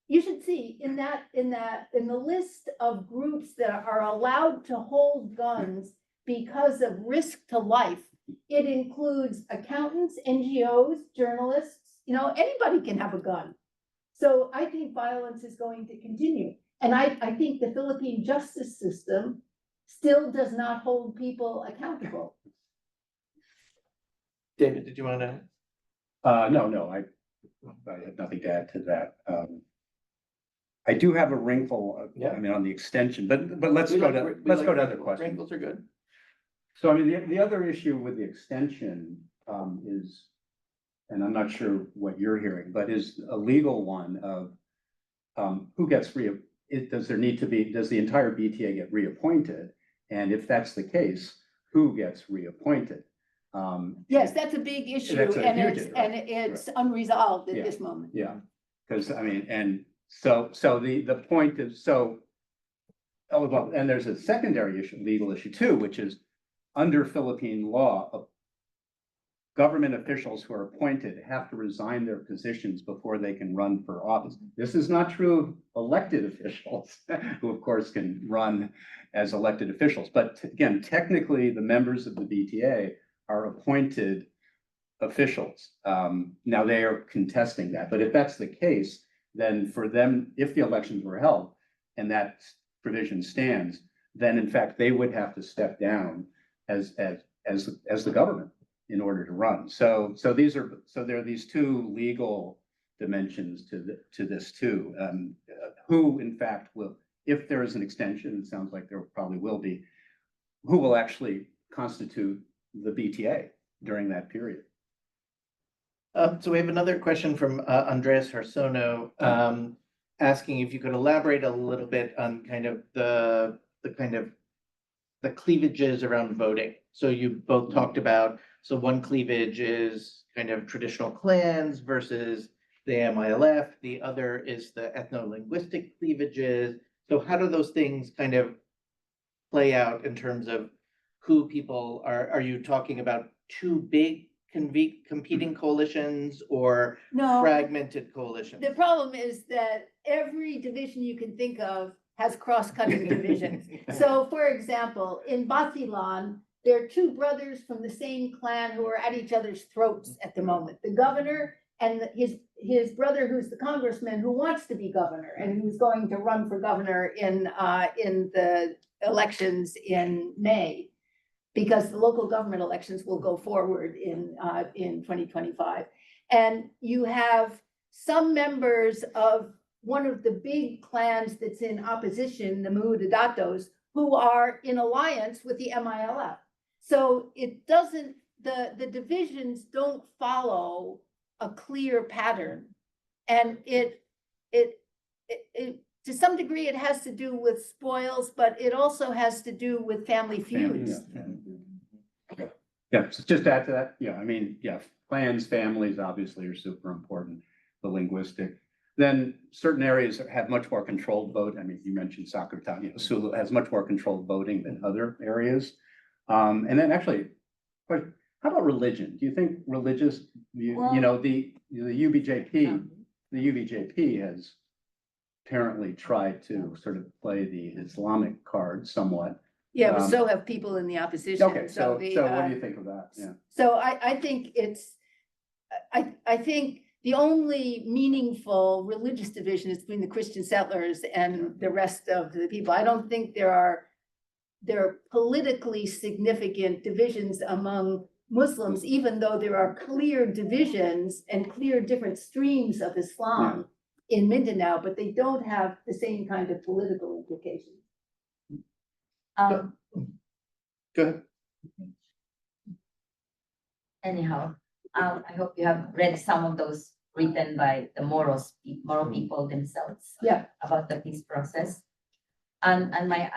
you should see in the list of groups that are allowed to hold guns because of risk to life, it includes accountants, NGOs, journalists, anybody can have a gun. So I think violence is going to continue. And I think the Philippine justice system still does not hold people accountable. David, did you want to? No, I have nothing to add to that. I do have a wrinkle, on the extension, but let's go to other questions. Wrinkles are good. So I mean, the other issue with the extension is, and I'm not sure what you're hearing, but is a legal one of who gets does the entire BTA get reappointed? And if that's the case, who gets reappointed? Yes, that's a big issue, That's a and huge it's issue, and it's unresolved at Yeah. this moment. Yeah, because I mean, and so the point is, and there's a secondary issue, legal issue too, which is under Philippine law, government officials who are appointed have to resign their positions before they can run for office. This is not true of elected officials, who of course can run as elected officials. But again, technically, the members of the BTA are appointed officials. Now they are contesting that, but if that's the case, then for them, if the elections were held, and that provision stands, then in fact, they would have to step down as the government in order to run. So there are these two legal dimensions to this too. Who in fact will, if there is an extension, it sounds like there probably will be, who will actually constitute the BTA during that period? So we have another question from Andres Harsono, asking if you could elaborate a little bit on kind of the cleavages around voting. So you both talked about, so one cleavage is kind of traditional clans versus the MILF, the other is the ethno-linguistic cleavages. So how do those things kind of play out in terms of who people are you talking about two big competing coalitions or No. fragmented coalitions? The problem is that every division you can think of has cross-cutting divisions. So for example, in Basilan, there are two brothers from the same clan who are at each other's throats at the moment. The governor and his brother, who's the congressman who wants to be governor and who's going to run for governor in the elections in May, because the local government elections will go forward in 2025. And you have some members of one of the big clans that's in opposition, the Muudadatos, who are in alliance with the MILF. So it doesn't, the divisions don't follow a clear pattern. And it to some degree, it has to do with spoils, but it also has to do with family feuds. Yeah, so just add to that, yeah, I mean, yeah, clans, families obviously are super important, the linguistic. Then certain areas have much more controlled vote. I mean, you mentioned Sakurtan, Sulu has much more controlled voting than other areas. And then actually, how about religion? Do you think religious, the UBJP has apparently tried to sort of play the Islamic card somewhat. Yeah, but so have people in the opposition. Okay, so what do you think of that? Yeah. So I think I think the only meaningful religious division is between the Christian settlers and the rest of the people. I don't think there are politically significant divisions among Muslims, even though there are clear divisions and clear different streams of Islam in Mindanao, but they don't have the same kind of political implications. Go ahead. Anyhow, I hope you have read some of those written by the Moro people themselves. Yeah. About the peace process. And my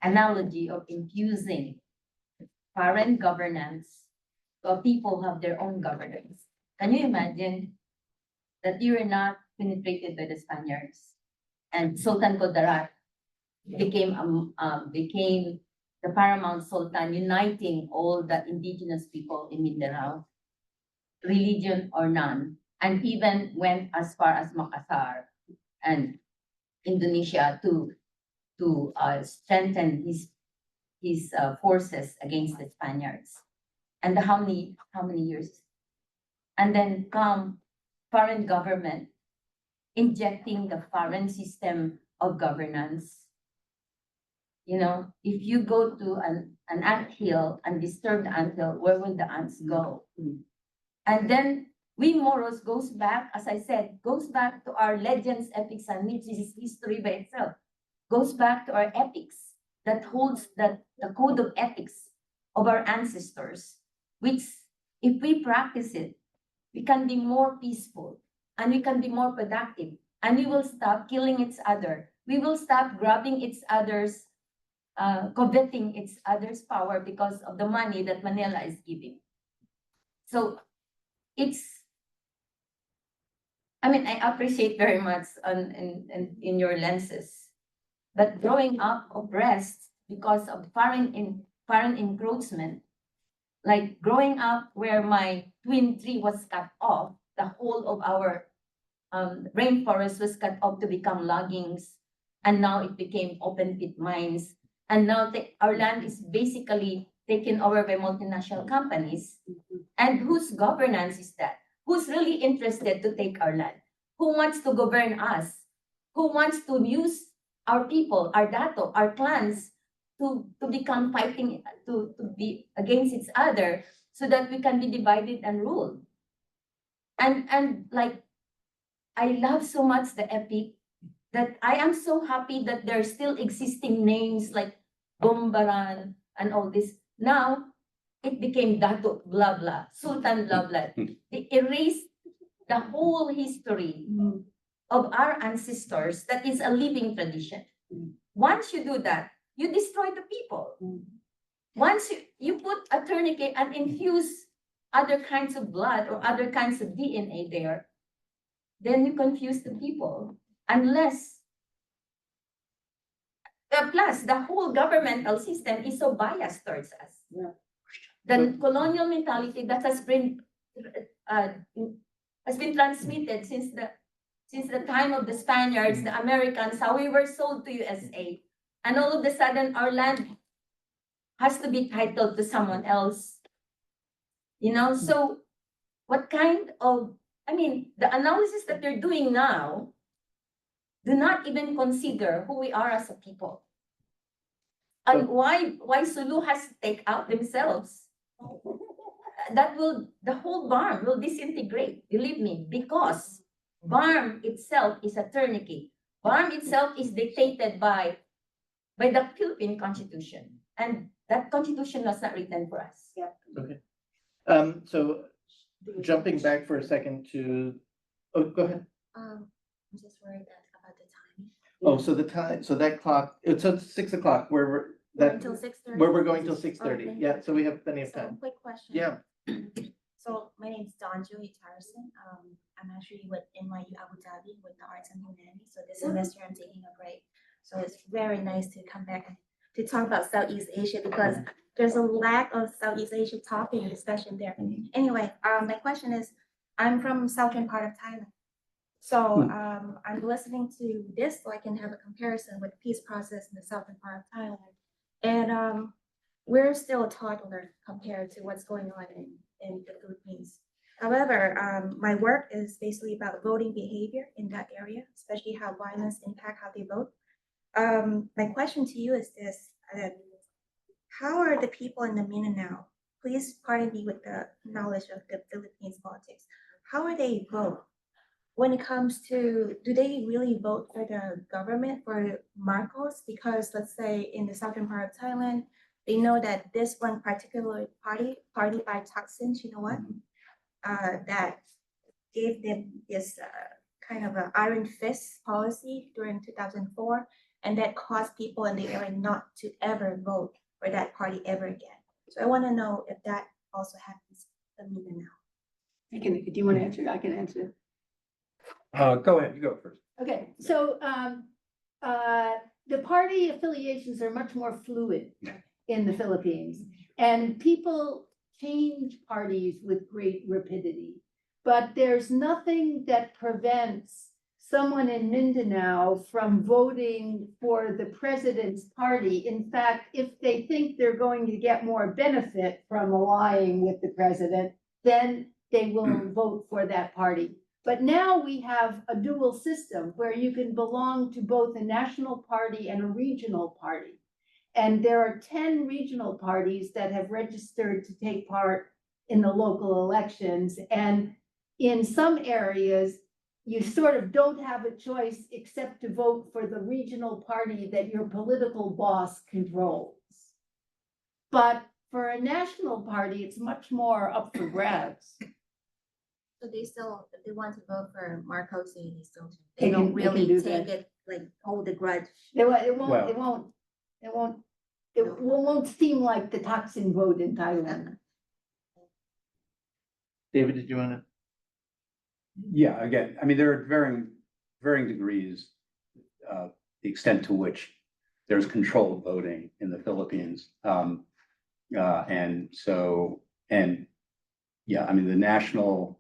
analogy of infusing foreign governance to people who have their own governance. Can you imagine that you are not penetrated by the Spaniards and Sultan Kudarat became the paramount sultan, uniting all the indigenous people in Mindanao, religion or none, and even went as far as Makassar and Indonesia to strengthen his forces against the Spaniards. And how many years? And then come foreign government injecting the foreign system of governance. If you go to an anthill and disturb the anthill, where will the ants go? And then we Moros goes back, as I said, goes back to our legends, epics, and myths. This is history by itself. Goes back to our epics that holds the code of ethics of our ancestors, which if we practice it, we can be more peaceful and we can be more productive, and we will stop killing each other. We will stop grabbing each other's, coveting each other's power because of the money that Manila is giving. So I appreciate very much in your lenses, but growing up oppressed because of foreign encroachment, like growing up where my twin tree was cut off, the whole of our rainforest was cut off to become loggings, and now it became open pit mines, and now our land is basically taken over by multinational companies. And whose governance is that? Who's really interested to take our land? Who wants to govern us? Who wants to use our people, our dato, our clans to become fighting, to be against each other so that we can be divided and ruled. And like, I love so much the epic that I am so happy that there are still existing names like Bombaran and all this. Now, it became Dato blah blah, Sultan blah blah. They erased the whole history of our ancestors that is a living tradition. Once you do that, you destroy the people. Once you put a tourniquet and infuse other kinds of blood or other kinds of DNA there, then you confuse the people. Unless, plus the whole governmental system is so biased towards us. Yeah. The colonial mentality that has been transmitted since the time of the Spaniards, the Americans, how we were sold to USA, and all of a sudden our land has to be titled to someone else. You know, so what kind of, I mean, the analysis that they're doing now do not even consider who we are as a people. And why Sulu has to take out themselves. That will, the whole BARMM will disintegrate, believe me, because BARMM itself is a tourniquet. BARMM itself is dictated by the Philippine Constitution. And that Constitution was not written for us. Yeah. Okay. So jumping back for a second to, oh, go ahead. I'm just worried about the time. Oh, so the time, so that clock, it's at 6 o'clock where we're, that, Until 6:30. where we're going till 6:30. Okay. Yeah, so we have plenty of So time. quick question. Yeah. So my name is Don Julie Harrison. I'm actually with NYU Abu Dhabi with the Arts and Humanities. So this semester I'm taking a break. So it's very nice to come back and to talk about Southeast Asia because there's a lack of Southeast Asia topic and discussion there. Anyway, my question is, I'm from southern part of Thailand. So I'm listening to this so I can have a comparison with the peace process in the southern part of Thailand. And we're still a toddler compared to what's going on in the Philippines. However, my work is basically about voting behavior in that area, especially how violence impact how they vote. My question to you is this, how are the people in the Mindanao, please pardon me with the knowledge of the Philippines politics, how are they vote? When it comes to, do they really vote for the government, for Marcos? Because let's say in the southern part of Thailand, they know that this one particular party by Thaksin, you know what? That gave them this kind of an iron fist policy during 2004, and that caused people in the area not to ever vote for that party ever again. So I want to know if that also happens in Mindanao. Do you want to answer? I can answer. Go ahead, you go first. Okay, so the party affiliations are much more fluid in the Philippines, and people change parties with great rapidity. But there's nothing that prevents someone in Mindanao from voting for the president's party. In fact, if they think they're going to get more benefit from allying with the president, then they will vote for that party. But now we have a dual system where you can belong to both a national party and a regional party. And there are 10 regional parties that have registered to take part in the local elections. And in some areas, you sort of don't have a choice except to vote for the regional party that your political boss controls. But for a national party, it's much more up for grabs. So they still, if they want to vote for Marcos, they still, They they can- don't they can really do take that. it, like hold the grudge. It won't seem like the Thaksin vote in Thailand. David, did you want to? Yeah, again, I mean, there are varying degrees, the extent to which there's controlled voting in the Philippines. And so, and yeah, I mean, the national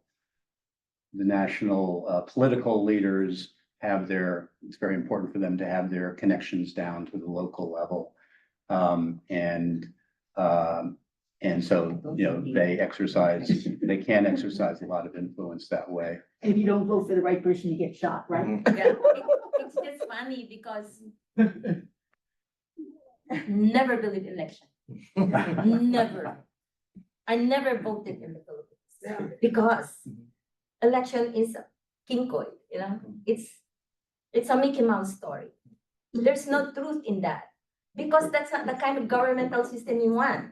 political leaders have their, it's very important for them to have their connections down to the local level. And so, you know, they can exercise a lot of influence that way. And if you don't vote for the right person, you get shot, right? Yeah, it's just funny because Never believe election. Never. I never voted in the Philippines because election is kinkoy, you know, it's a Mickey Mouse story. There's no truth in that because that's not the kind of governmental system you want.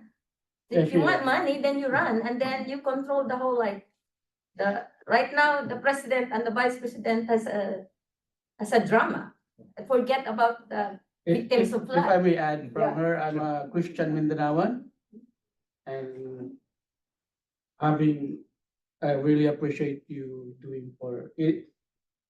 If you want money, then you run and then you control the whole right now the president and the vice president has a drama. Forget about the victims of If I flood. may add from Yeah. her, I'm a Christian Mindanaoan. And I really appreciate you doing for it.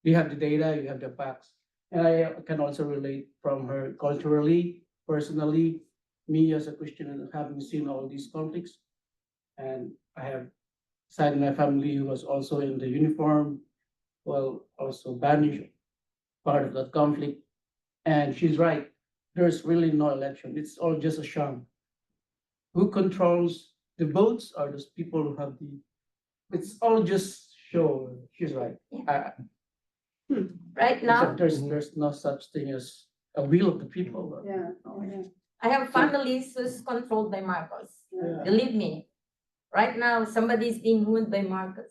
You have the data, you have the facts. And I can also relate from her culturally, personally, me as a Christian and having seen all these conflicts. And I have side in my family who was also in the uniform, well, also banished, part of that conflict. And she's right, there's really no election. It's all just a sham. Who controls the votes are those people who have it's all just show. She's right. Right now, There's no such thing as a will of the people. Yeah. Oh, yeah. I have families who's controlled by Marcos. Yeah. Believe me, right now somebody is being wounded by Marcos.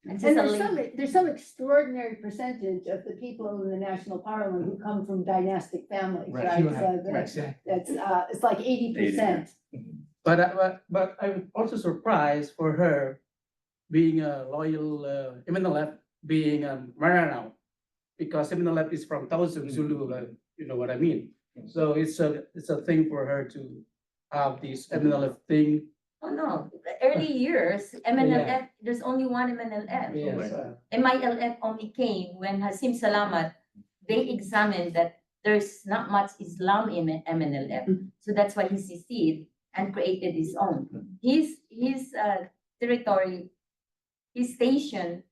And there's some extraordinary percentage of the people in the national parliament who come from dynastic families, Right. right? Right. So Exactly. that's, it's like 80%. But I'm also surprised for her being a loyal MNLF, being Maranao, because MNLF is from Tausug, Sulu, you know what I mean. So it's a thing for her to have this MNLF thing. Oh no, the early years, MNLF, there's only one MNLF. Yes. MILF only came when Hasim Salamat, they examined that there's not much Islam in MNLF. So that's why he seceded and created his own. His territory, his station,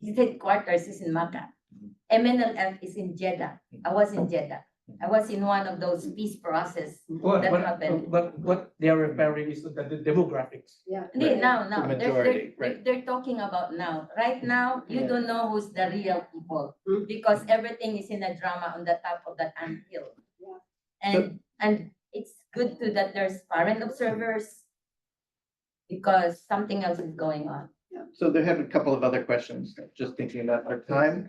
his headquarters is in Makkah. MNLF is in Jeddah. I was in Jeddah. I was in one of those peace process that happened. But what they're referring is to the demographics. Yeah. Now, The they're, majority, right. they're talking about now. Right now, you Yeah. don't know who's the real people Mm. because everything is in a drama on the top of that anthill. Yeah. And it's good too that there's foreign observers because something else is going on. So they have a couple of other questions, just thinking about our time.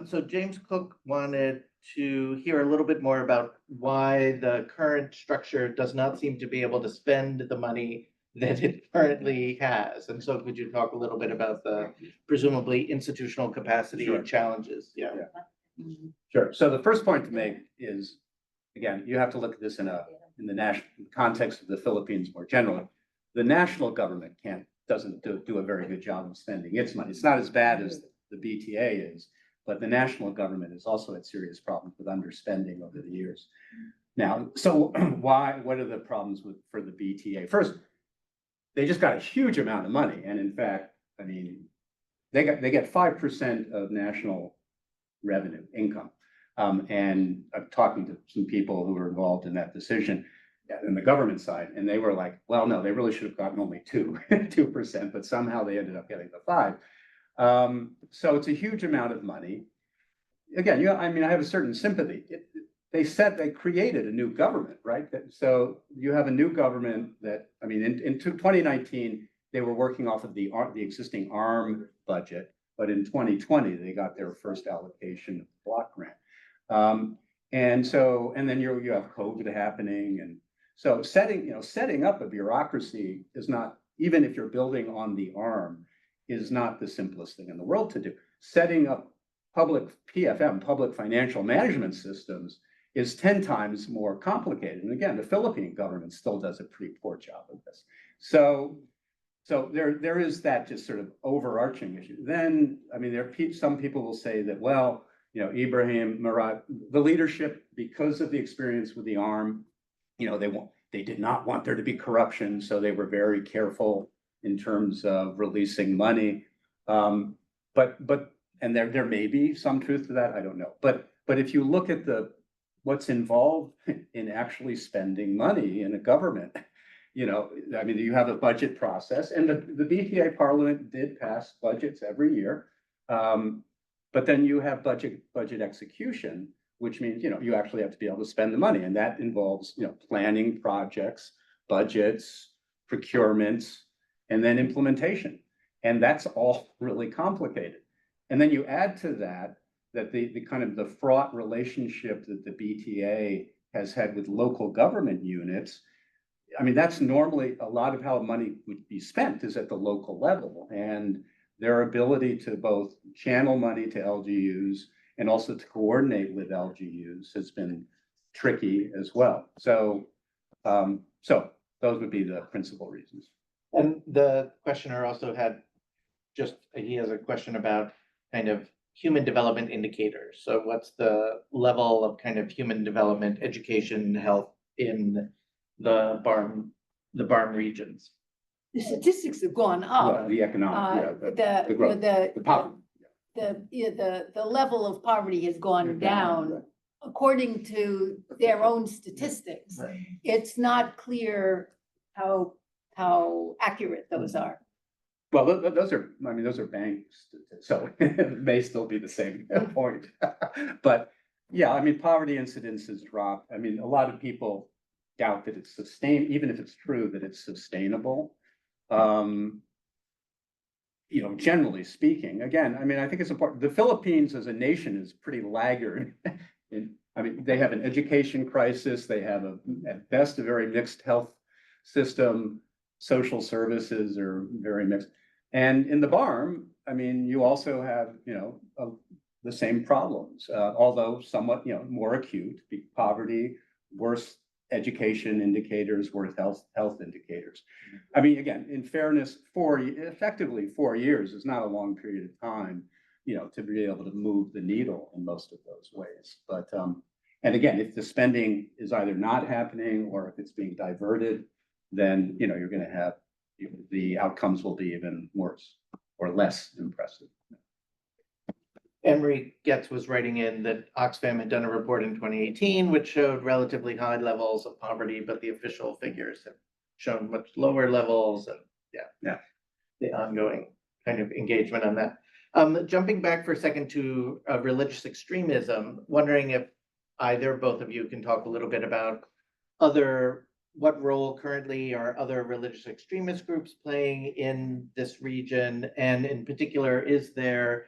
So James Cook wanted to hear a little bit more about why the current structure does not seem to be able to spend the money that it currently has. And so could you talk a little bit about the presumably institutional capacity Sure. challenges? Yeah. Sure. So the first point to make is, again, you have to look at this in the national context of the Philippines more generally. The national government doesn't do a very good job of spending its money. It's not as bad as the BTA is, but the national government has also had serious problems with underspending over the years. Now, so what are the problems for the BTA? First, they just got a huge amount of money. And in fact, I mean, they get 5% of national revenue income. And I'm talking to some people who were involved in that decision in the government side, and they were like, well, no, they really should have gotten only 2%, but somehow they ended up getting the 5%. So it's a huge amount of money. Again, I mean, I have a certain sympathy. They created a new government, right? So you have a new government that, I mean, in 2019, they were working off of the existing ARMM budget, but in 2020, they got their first allocation of the block grant. And then you have COVID happening. And so setting up a bureaucracy is not, even if you're building on the ARMM, is not the simplest thing in the world to do. Setting up public financial management systems is 10 times more complicated. And again, the Philippine government still does a pretty poor job of this. So there is that just sort of overarching issue. Then, I mean, some people will say that, well, Ibrahim Murat, the leadership, because of the experience with the ARMM, they did not want there to be corruption, so they were very careful in terms of releasing money. And there may be some truth to that, I don't know. But if you look at what's involved in actually spending money in a government, I mean, you have a budget process, and the BTA Parliament did pass budgets every year. But then you have budget execution, which means, you actually have to be able to spend the money, and that involves, planning projects, budgets, procurements, and then implementation. And that's all really complicated. And then you add to that, the kind of the fraught relationship that the BTA has had with local government units. I mean, that's normally a lot of how money would be spent is at the local level, and their ability to both channel money to LGUs and also to coordinate with LGUs has been tricky as well. So those would be the principal reasons. And the questioner also had he has a question about kind of human development indicators. So what's the level of kind of human development, education, health in the BARMM regions? The statistics have gone Well, up. the economic, the growth, the poverty. The level of poverty has gone down according to their own statistics. Right. It's not clear how accurate those are. Well, those are banks, so it may still be the same point. But yeah, I mean, poverty incidence has dropped. I mean, a lot of people doubt that it's even if it's true that it's sustainable. Generally speaking, again, I mean, I think it's important. The Philippines as a nation is pretty laggard. They have an education crisis. They have at best a very mixed health system. Social services are very mixed. And in the BARMM, I mean, you also have, the same problems, although somewhat, more acute, poverty, worse education indicators, worse health indicators. I mean, again, in fairness, effectively 4 years is not a long period of time, to be able to move the needle in most of those ways. But, and again, if the spending is either not happening or if it's being diverted, then, you're going to have the outcomes will be even worse or less impressive. Emery Getz was writing in that Oxfam had done a report in 2018, which showed relatively high levels of poverty, but the official figures have shown much lower levels. And the ongoing kind of engagement on that. Jumping back for a second to religious extremism, wondering if both of you can talk a little bit about what role currently are other religious extremist groups playing in this region? And in particular, is there,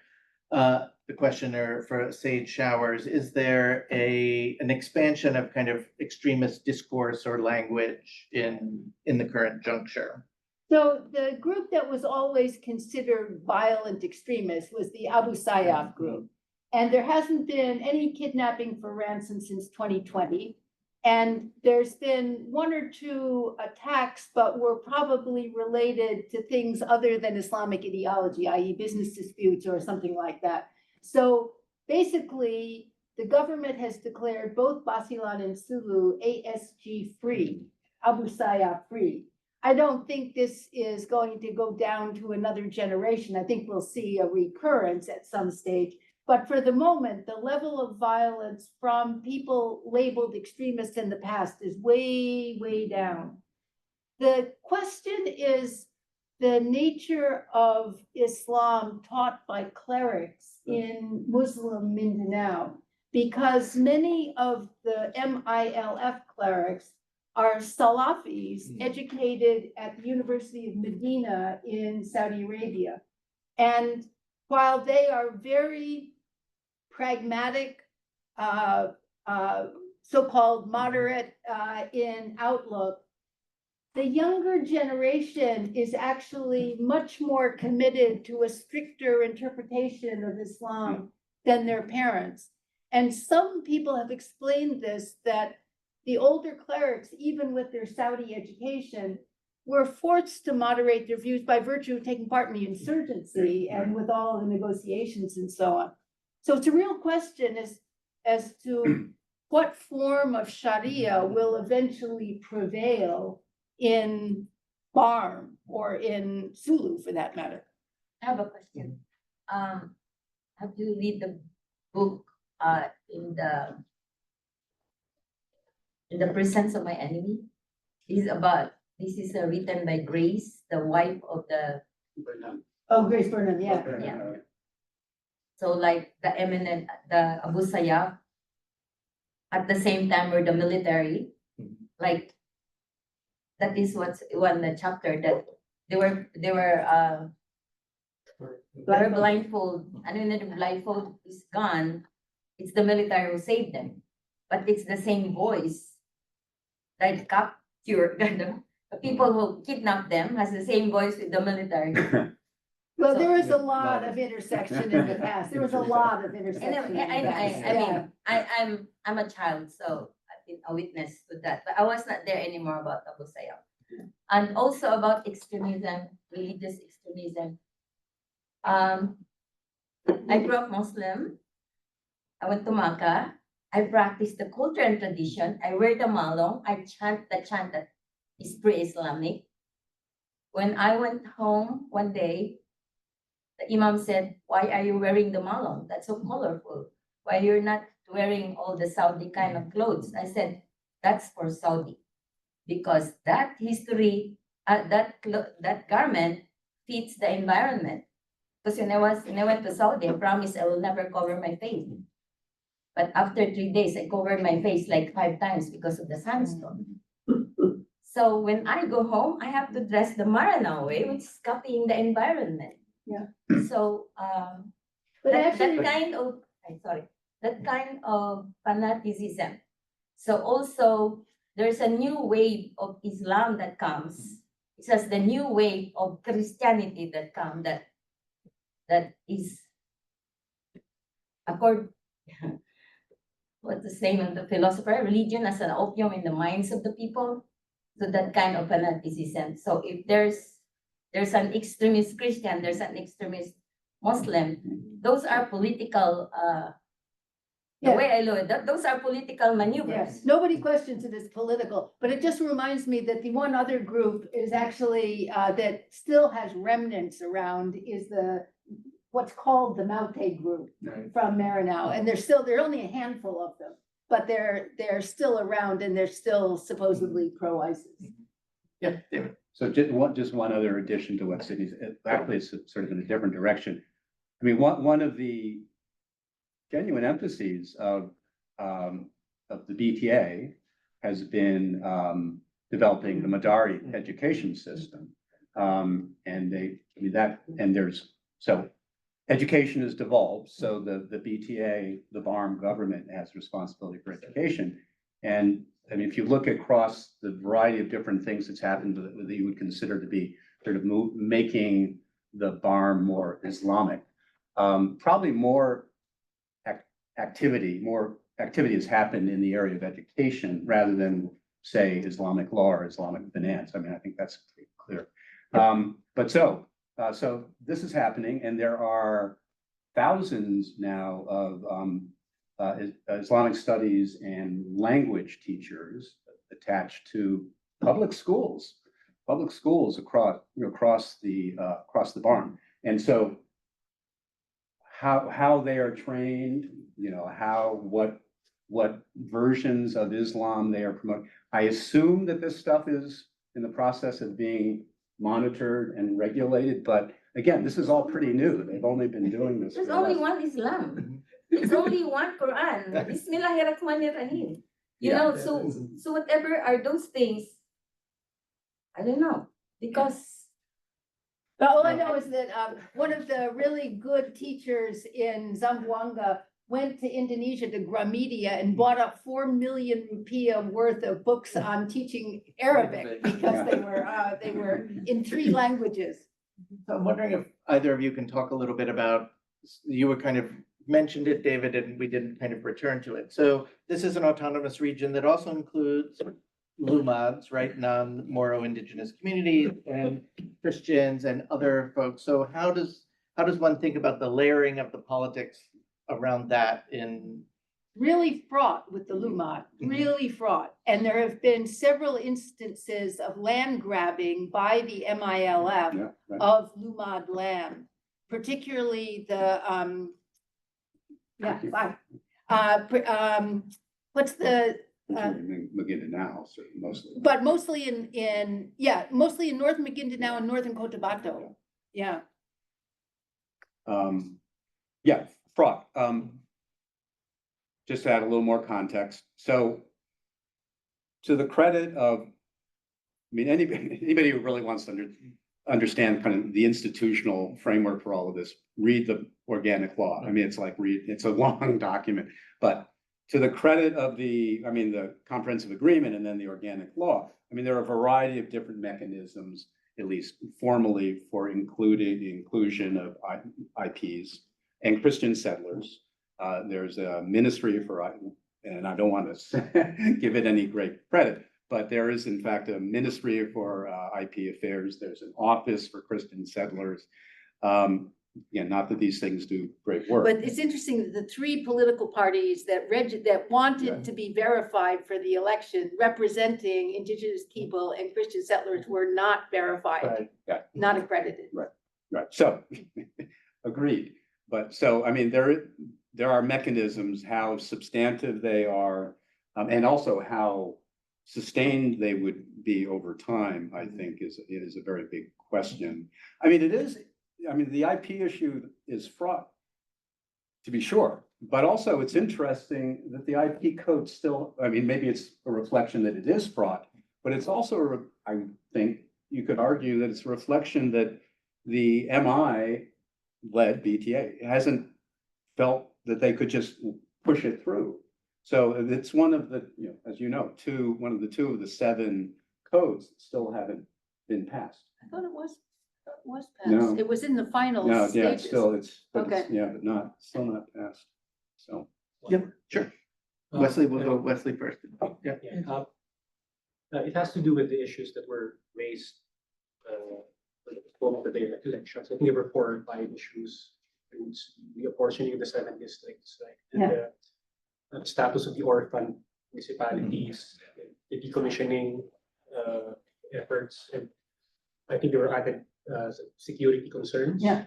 the questioner for Sage Showers, is there an expansion of kind of extremist discourse or language in the current juncture? So the group that was always considered violent extremists was the Abu Sayyaf group. And there hasn't been any kidnapping for ransom since 2020. And there's been 1 or 2 attacks, but were probably related to things other than Islamic ideology, i.e. business disputes or something like that. So basically, the government has declared both Basilan and Sulu ASG free, Abu Sayyaf free. I don't think this is going to go down to another generation. I think we'll see a recurrence at some stage. But for the moment, the level of violence from people labeled extremists in the past is way, way down. The question is the nature of Islam taught by clerics in Muslim Mindanao, because many of the MILF clerics are Salafis educated at the University of Medina in Saudi Arabia. And while they are very pragmatic, so-called moderate in outlook, the younger generation is actually much more committed to a stricter interpretation of Islam than their parents. And some people have explained this, that the older clerics, even with their Saudi education, were forced to moderate their views by virtue of taking part in the insurgency and with all the negotiations and so on. So it's a real question as to what form of Sharia will eventually prevail in BARMM or in Sulu, for that matter. I have a question. Have you read the book in the presence of my enemy? This is written by Grace, the wife of the Oh, Grace Burnham, yeah. So like the Abu Sayyaf, at the same time we're the military. Mhm. Like, that is what's one the chapter that they were they were blindfold. And when the blindfold is gone, it's the military who saved them. But it's the same voice that captured the people who kidnapped them has the same voice with the military. Well, So- there was a lot of intersection in the past. There was a lot of intersection Anyway, in the past. I mean, I'm a child, so I've been a witness to that, but I was not there anymore about Abu Sayyaf. And also about extremism, religious extremism. I grew up Muslim. I went to Makkah. I practiced the culture and tradition. I wear the malong. I chant the chant that is pre-Islamic. When I went home one day, the Imam said, "Why are you wearing the malong? That's so colorful. Why you're not wearing all the Saudi kind of clothes?" I said, "That's for Saudi, because that history, that garment fits the environment." Because when I went to Saudi, I promised I will never cover my face. But after 3 days, I covered my face like 5 times because of the sandstorm. So when I go home, I have to dress the Maranao way, which is copying the environment. Yeah. So But that actually, kind of that kind of fanaticism. So also there's a new wave of Islam that comes. It's just the new wave of Christianity that comes that is accord what's the saying of the philosopher, religion as an opium in the minds of the people. So that kind of fanaticism. So if there's an extremist Christian, there's an extremist Muslim, those are political the Yeah. way I look at that, those are political maneuvers. yes, nobody questions it as political, but it just reminds me that the one other group is actually, that still has remnants around is what's called the Maute group Right. from Maranao. And there are only a handful of them, but they're still around and they're still supposedly pro-ISIS. Yeah, David. So just one other addition to what Sidney said. Actually, it's sort of in a different direction. I mean, one of the genuine emphases of the BTA has been developing the Madari education system. So education is devolved, so the BTA, the BARMM government has responsibility for education. And I mean, if you look across the variety of different things that's happened that you would consider to be sort of making the BARMM more Islamic, probably more activity has happened in the area of education rather than, say, Islamic law or Islamic finance. I mean, I think that's pretty clear. So this is happening, and there are thousands now of Islamic studies and language teachers attached to public schools across the BARMM. And so how they are trained, what versions of Islam they are promoting. I assume that this stuff is in the process of being monitored and regulated, but again, this is all pretty new. They've only been doing this. There's for only less- one Islam. It's only one Quran. Bismillahirrahmanirrahim. You Yeah. know, so whatever are those things, I don't know, because But all I know is that one of the really good teachers in Zamboanga went to Indonesia to Gramedia and bought up 4 million rupiah worth of books on teaching Arabic because they were in 3 languages. So I'm wondering if either of you can talk a little bit about, you were kind of mentioned it, David, and we didn't kind of return to it. So this is an autonomous region that also includes Lumads, right, non-Moro indigenous communities and Christians and other folks. So how does one think about the layering of the politics around that in? Really fraught with the Lumad, really fraught. And there have been several instances of land grabbing by the MILF Yeah, right. of Lumad land, particularly the, what's the, Mindanao, so mostly. but mostly mostly in North Maguindanao and Northern Cotabato. Yeah. Yeah, fraud. just to add a little more context. So to the credit of, I mean, anybody who really wants to understand kind of the institutional framework for all of this, read the organic law. I mean, it's a long document, but to the credit of the comprehensive agreement and then the organic law, I mean, there are a variety of different mechanisms, at least formally, for including the inclusion of IPs and Christian settlers. There's a ministry for, and I don't want to give it any great credit, but there is in fact a ministry for IP affairs. There's an office for Christian settlers. Again, not that these things do great work. But it's interesting that the three political parties that wanted to be verified for the election, representing indigenous people and Christian settlers, were not verified, Right. Yeah. not accredited. Right. So agreed. But so, I mean, there are mechanisms, how substantive they are, and also how sustained they would be over time, I think is a very big question. I mean, the IP issue is fraught, to be sure, but also it's interesting that the IP code still, I mean, maybe it's a reflection that it is fraught, but it's also, I think you could argue that it's a reflection that the MI-led BTA hasn't felt that they could just push it through. So it's one of the, as you know, two of the 7 codes that still haven't been passed. I thought it was passed. No. It was in the final No, yeah, stages. but still not passed. So. Yep, sure. Wesley, we'll go Wesley first. Yeah. It has to do with the issues that were raised for the elections. I think there were 4 or 5 issues. The apportioning of the 7 districts, right? And the status of the orphan municipalities, the decommissioning efforts, and I think there were added security concerns. Yeah.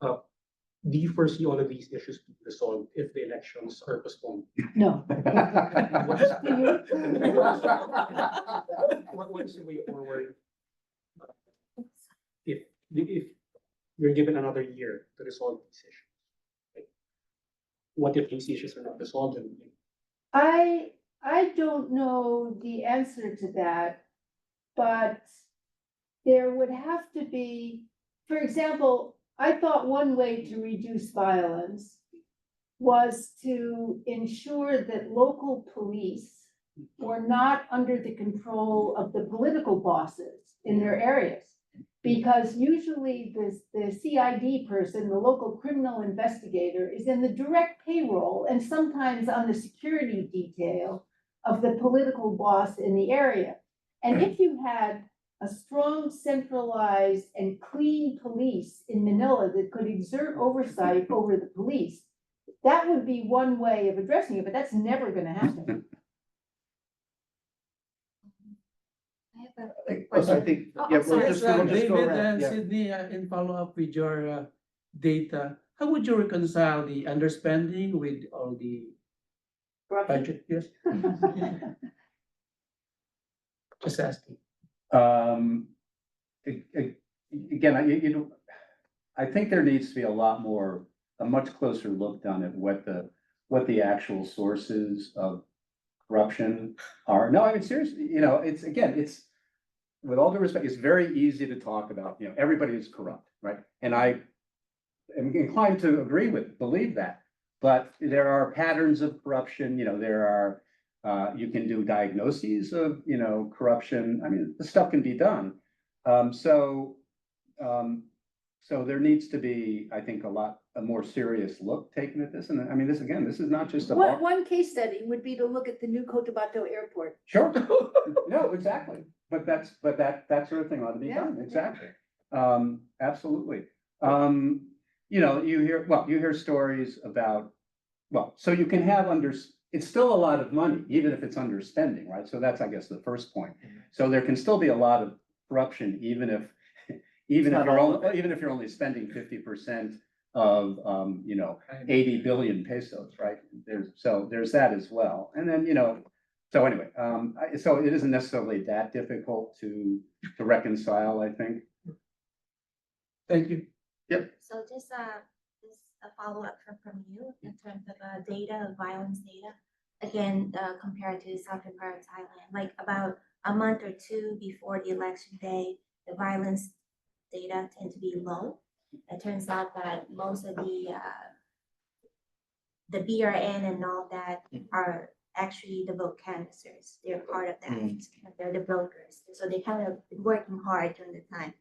Do you foresee all of these issues being resolved if the elections are postponed? No. What is the way forward if you're given another year to resolve these issues? Like, what if these issues are not resolved? I don't know the answer to that, but there would have to be, for example, I thought one way to reduce violence was to ensure that local police were not under the control of the political bosses in their areas. Because usually the CID person, the local criminal investigator, is in the direct payroll and sometimes on the security detail of the political boss in the area. And if you had a strong, centralized and clean police in Manila that could exert oversight over the police, that would be one way of addressing it, but that's never going to happen. I think, yeah, we'll just go David around. and Yeah. Sidney, in follow-up with your data, how would you reconcile the underspending with all the budget? Yes. Just asking. Again, I think there needs to be a much closer look done at what the actual sources of corruption are. No, I mean, seriously, it's with all due respect, it's very easy to talk about, everybody is corrupt, right? And I am inclined to believe that, but there are patterns of corruption, you can do diagnoses of, corruption. I mean, the stuff can be done. So there needs to be, I think, a more serious look taken at this. And I mean, this is not just One case study would be to look at the new Cotabato Airport. Sure. No, exactly. But that sort of thing ought to be done. Exactly. Absolutely. You hear stories about, so you can have it's still a lot of money, even if it's underspending, right? So that's, I guess, the first point. So there can still be a lot of corruption, even if you're only spending 50% of 80 billion pesos, right? There's that as well. And then, so anyway, so it isn't necessarily that difficult to reconcile, I think. Thank you. So just a follow-up from you in terms of data, violence data. Again, compared to Southern part of Thailand, like about a month or two before the election day, the violence data tend to be low. It turns out that most of the BRN and all that are actually the vote canvassers. They're part of that. They're the brokers. So they kind of been working hard during the time.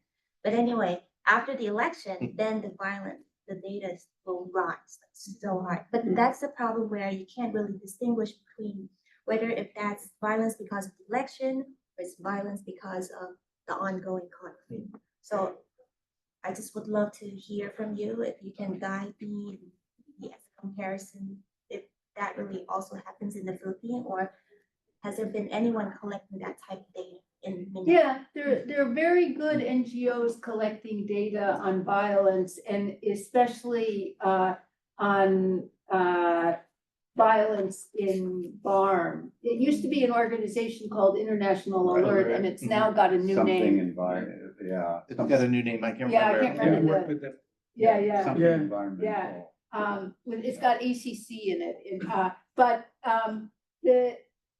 But anyway, after the election, then the data will rise so hard. But that's the problem where you can't really distinguish between whether if that's violence because of the election or it's violence because of the ongoing conflict. So I just would love to hear from you if you can guide me as a comparison, if that really also happens in the Philippines, or has there been anyone collecting that type of data in Mindanao? Yeah, there are very good NGOs collecting data on violence and especially on violence in BARMM. It used to be an organization called International Alert, and it's now got a new Something name. environment, yeah. It's got a new name, I can't Yeah, I remember. can't Yeah, remember. work with them. Yeah. Something Yeah. environmental. It's got ACC in it,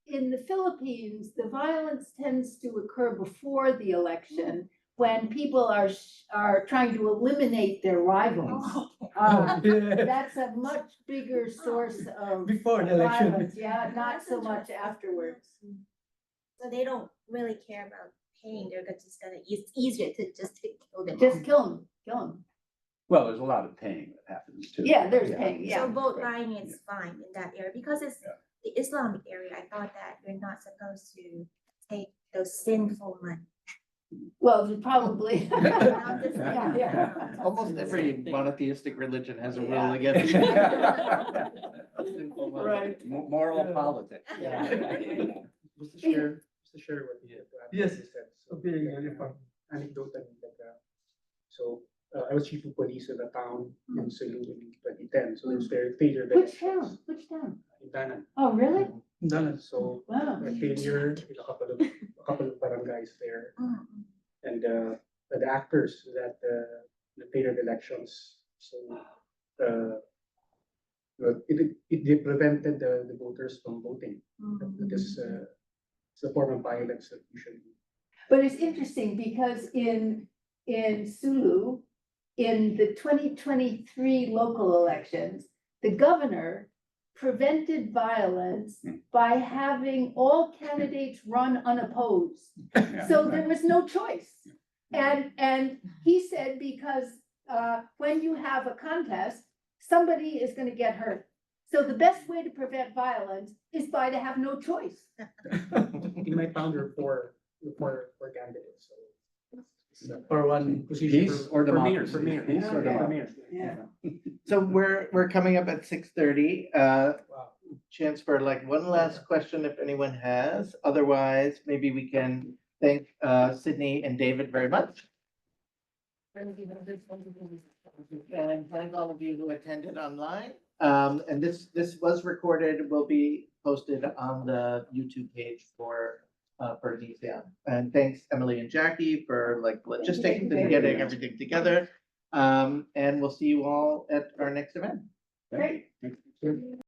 in the Philippines, the violence tends to occur before the election when people are trying to eliminate their rivals. Yeah. That's a much bigger source of Before the election. violence, yeah, not That's so much interesting. afterwards. So they don't really care about paying. They're just gonna. It's easier to just kill them. Just kill them. Well, there's a lot of paying that happens too. Yeah, there's paying, yeah. So vote buying is fine in that area because it's the Islamic area. I thought that you're not supposed to take those sinful money. Well, probably. Yeah. Almost every monotheistic religion has a rule Yeah. against. Right. Moral politics. Just to share what you Yes. said. So, Okay, yeah, fine. anecdotal, so I was chief of police in a town in Sulu in 2010. So it's their failure. Which town? Which town? In Danan. Oh, really? Done. So Wow. a failure in a couple of barangays there, and the actors that the failed elections. So it prevented the voters from voting. This it's a form of violence that usually. But it's interesting because in Sulu, in the 2023 local elections, the governor prevented violence by having all candidates run unopposed. So there was no choice. And he said, because when you have a contest, somebody is gonna get hurt. So the best way to prevent violence is by to have no choice. In my town, there are four candidates. So For one position. Peace or for mayor, democracy? for mayor. Peace or For democracy? mayor. Yeah. So we're coming up at 6:30. Wow. Chance for like one last question if anyone has. Otherwise, maybe we can thank Sidney and David very much. And thank all of you who attended online. And this was recorded, will be posted on the YouTube page for NYSEAN. And thanks Emily and Jackie for like logistics and getting everything together. And we'll see you all at our next event. Great. Thank you.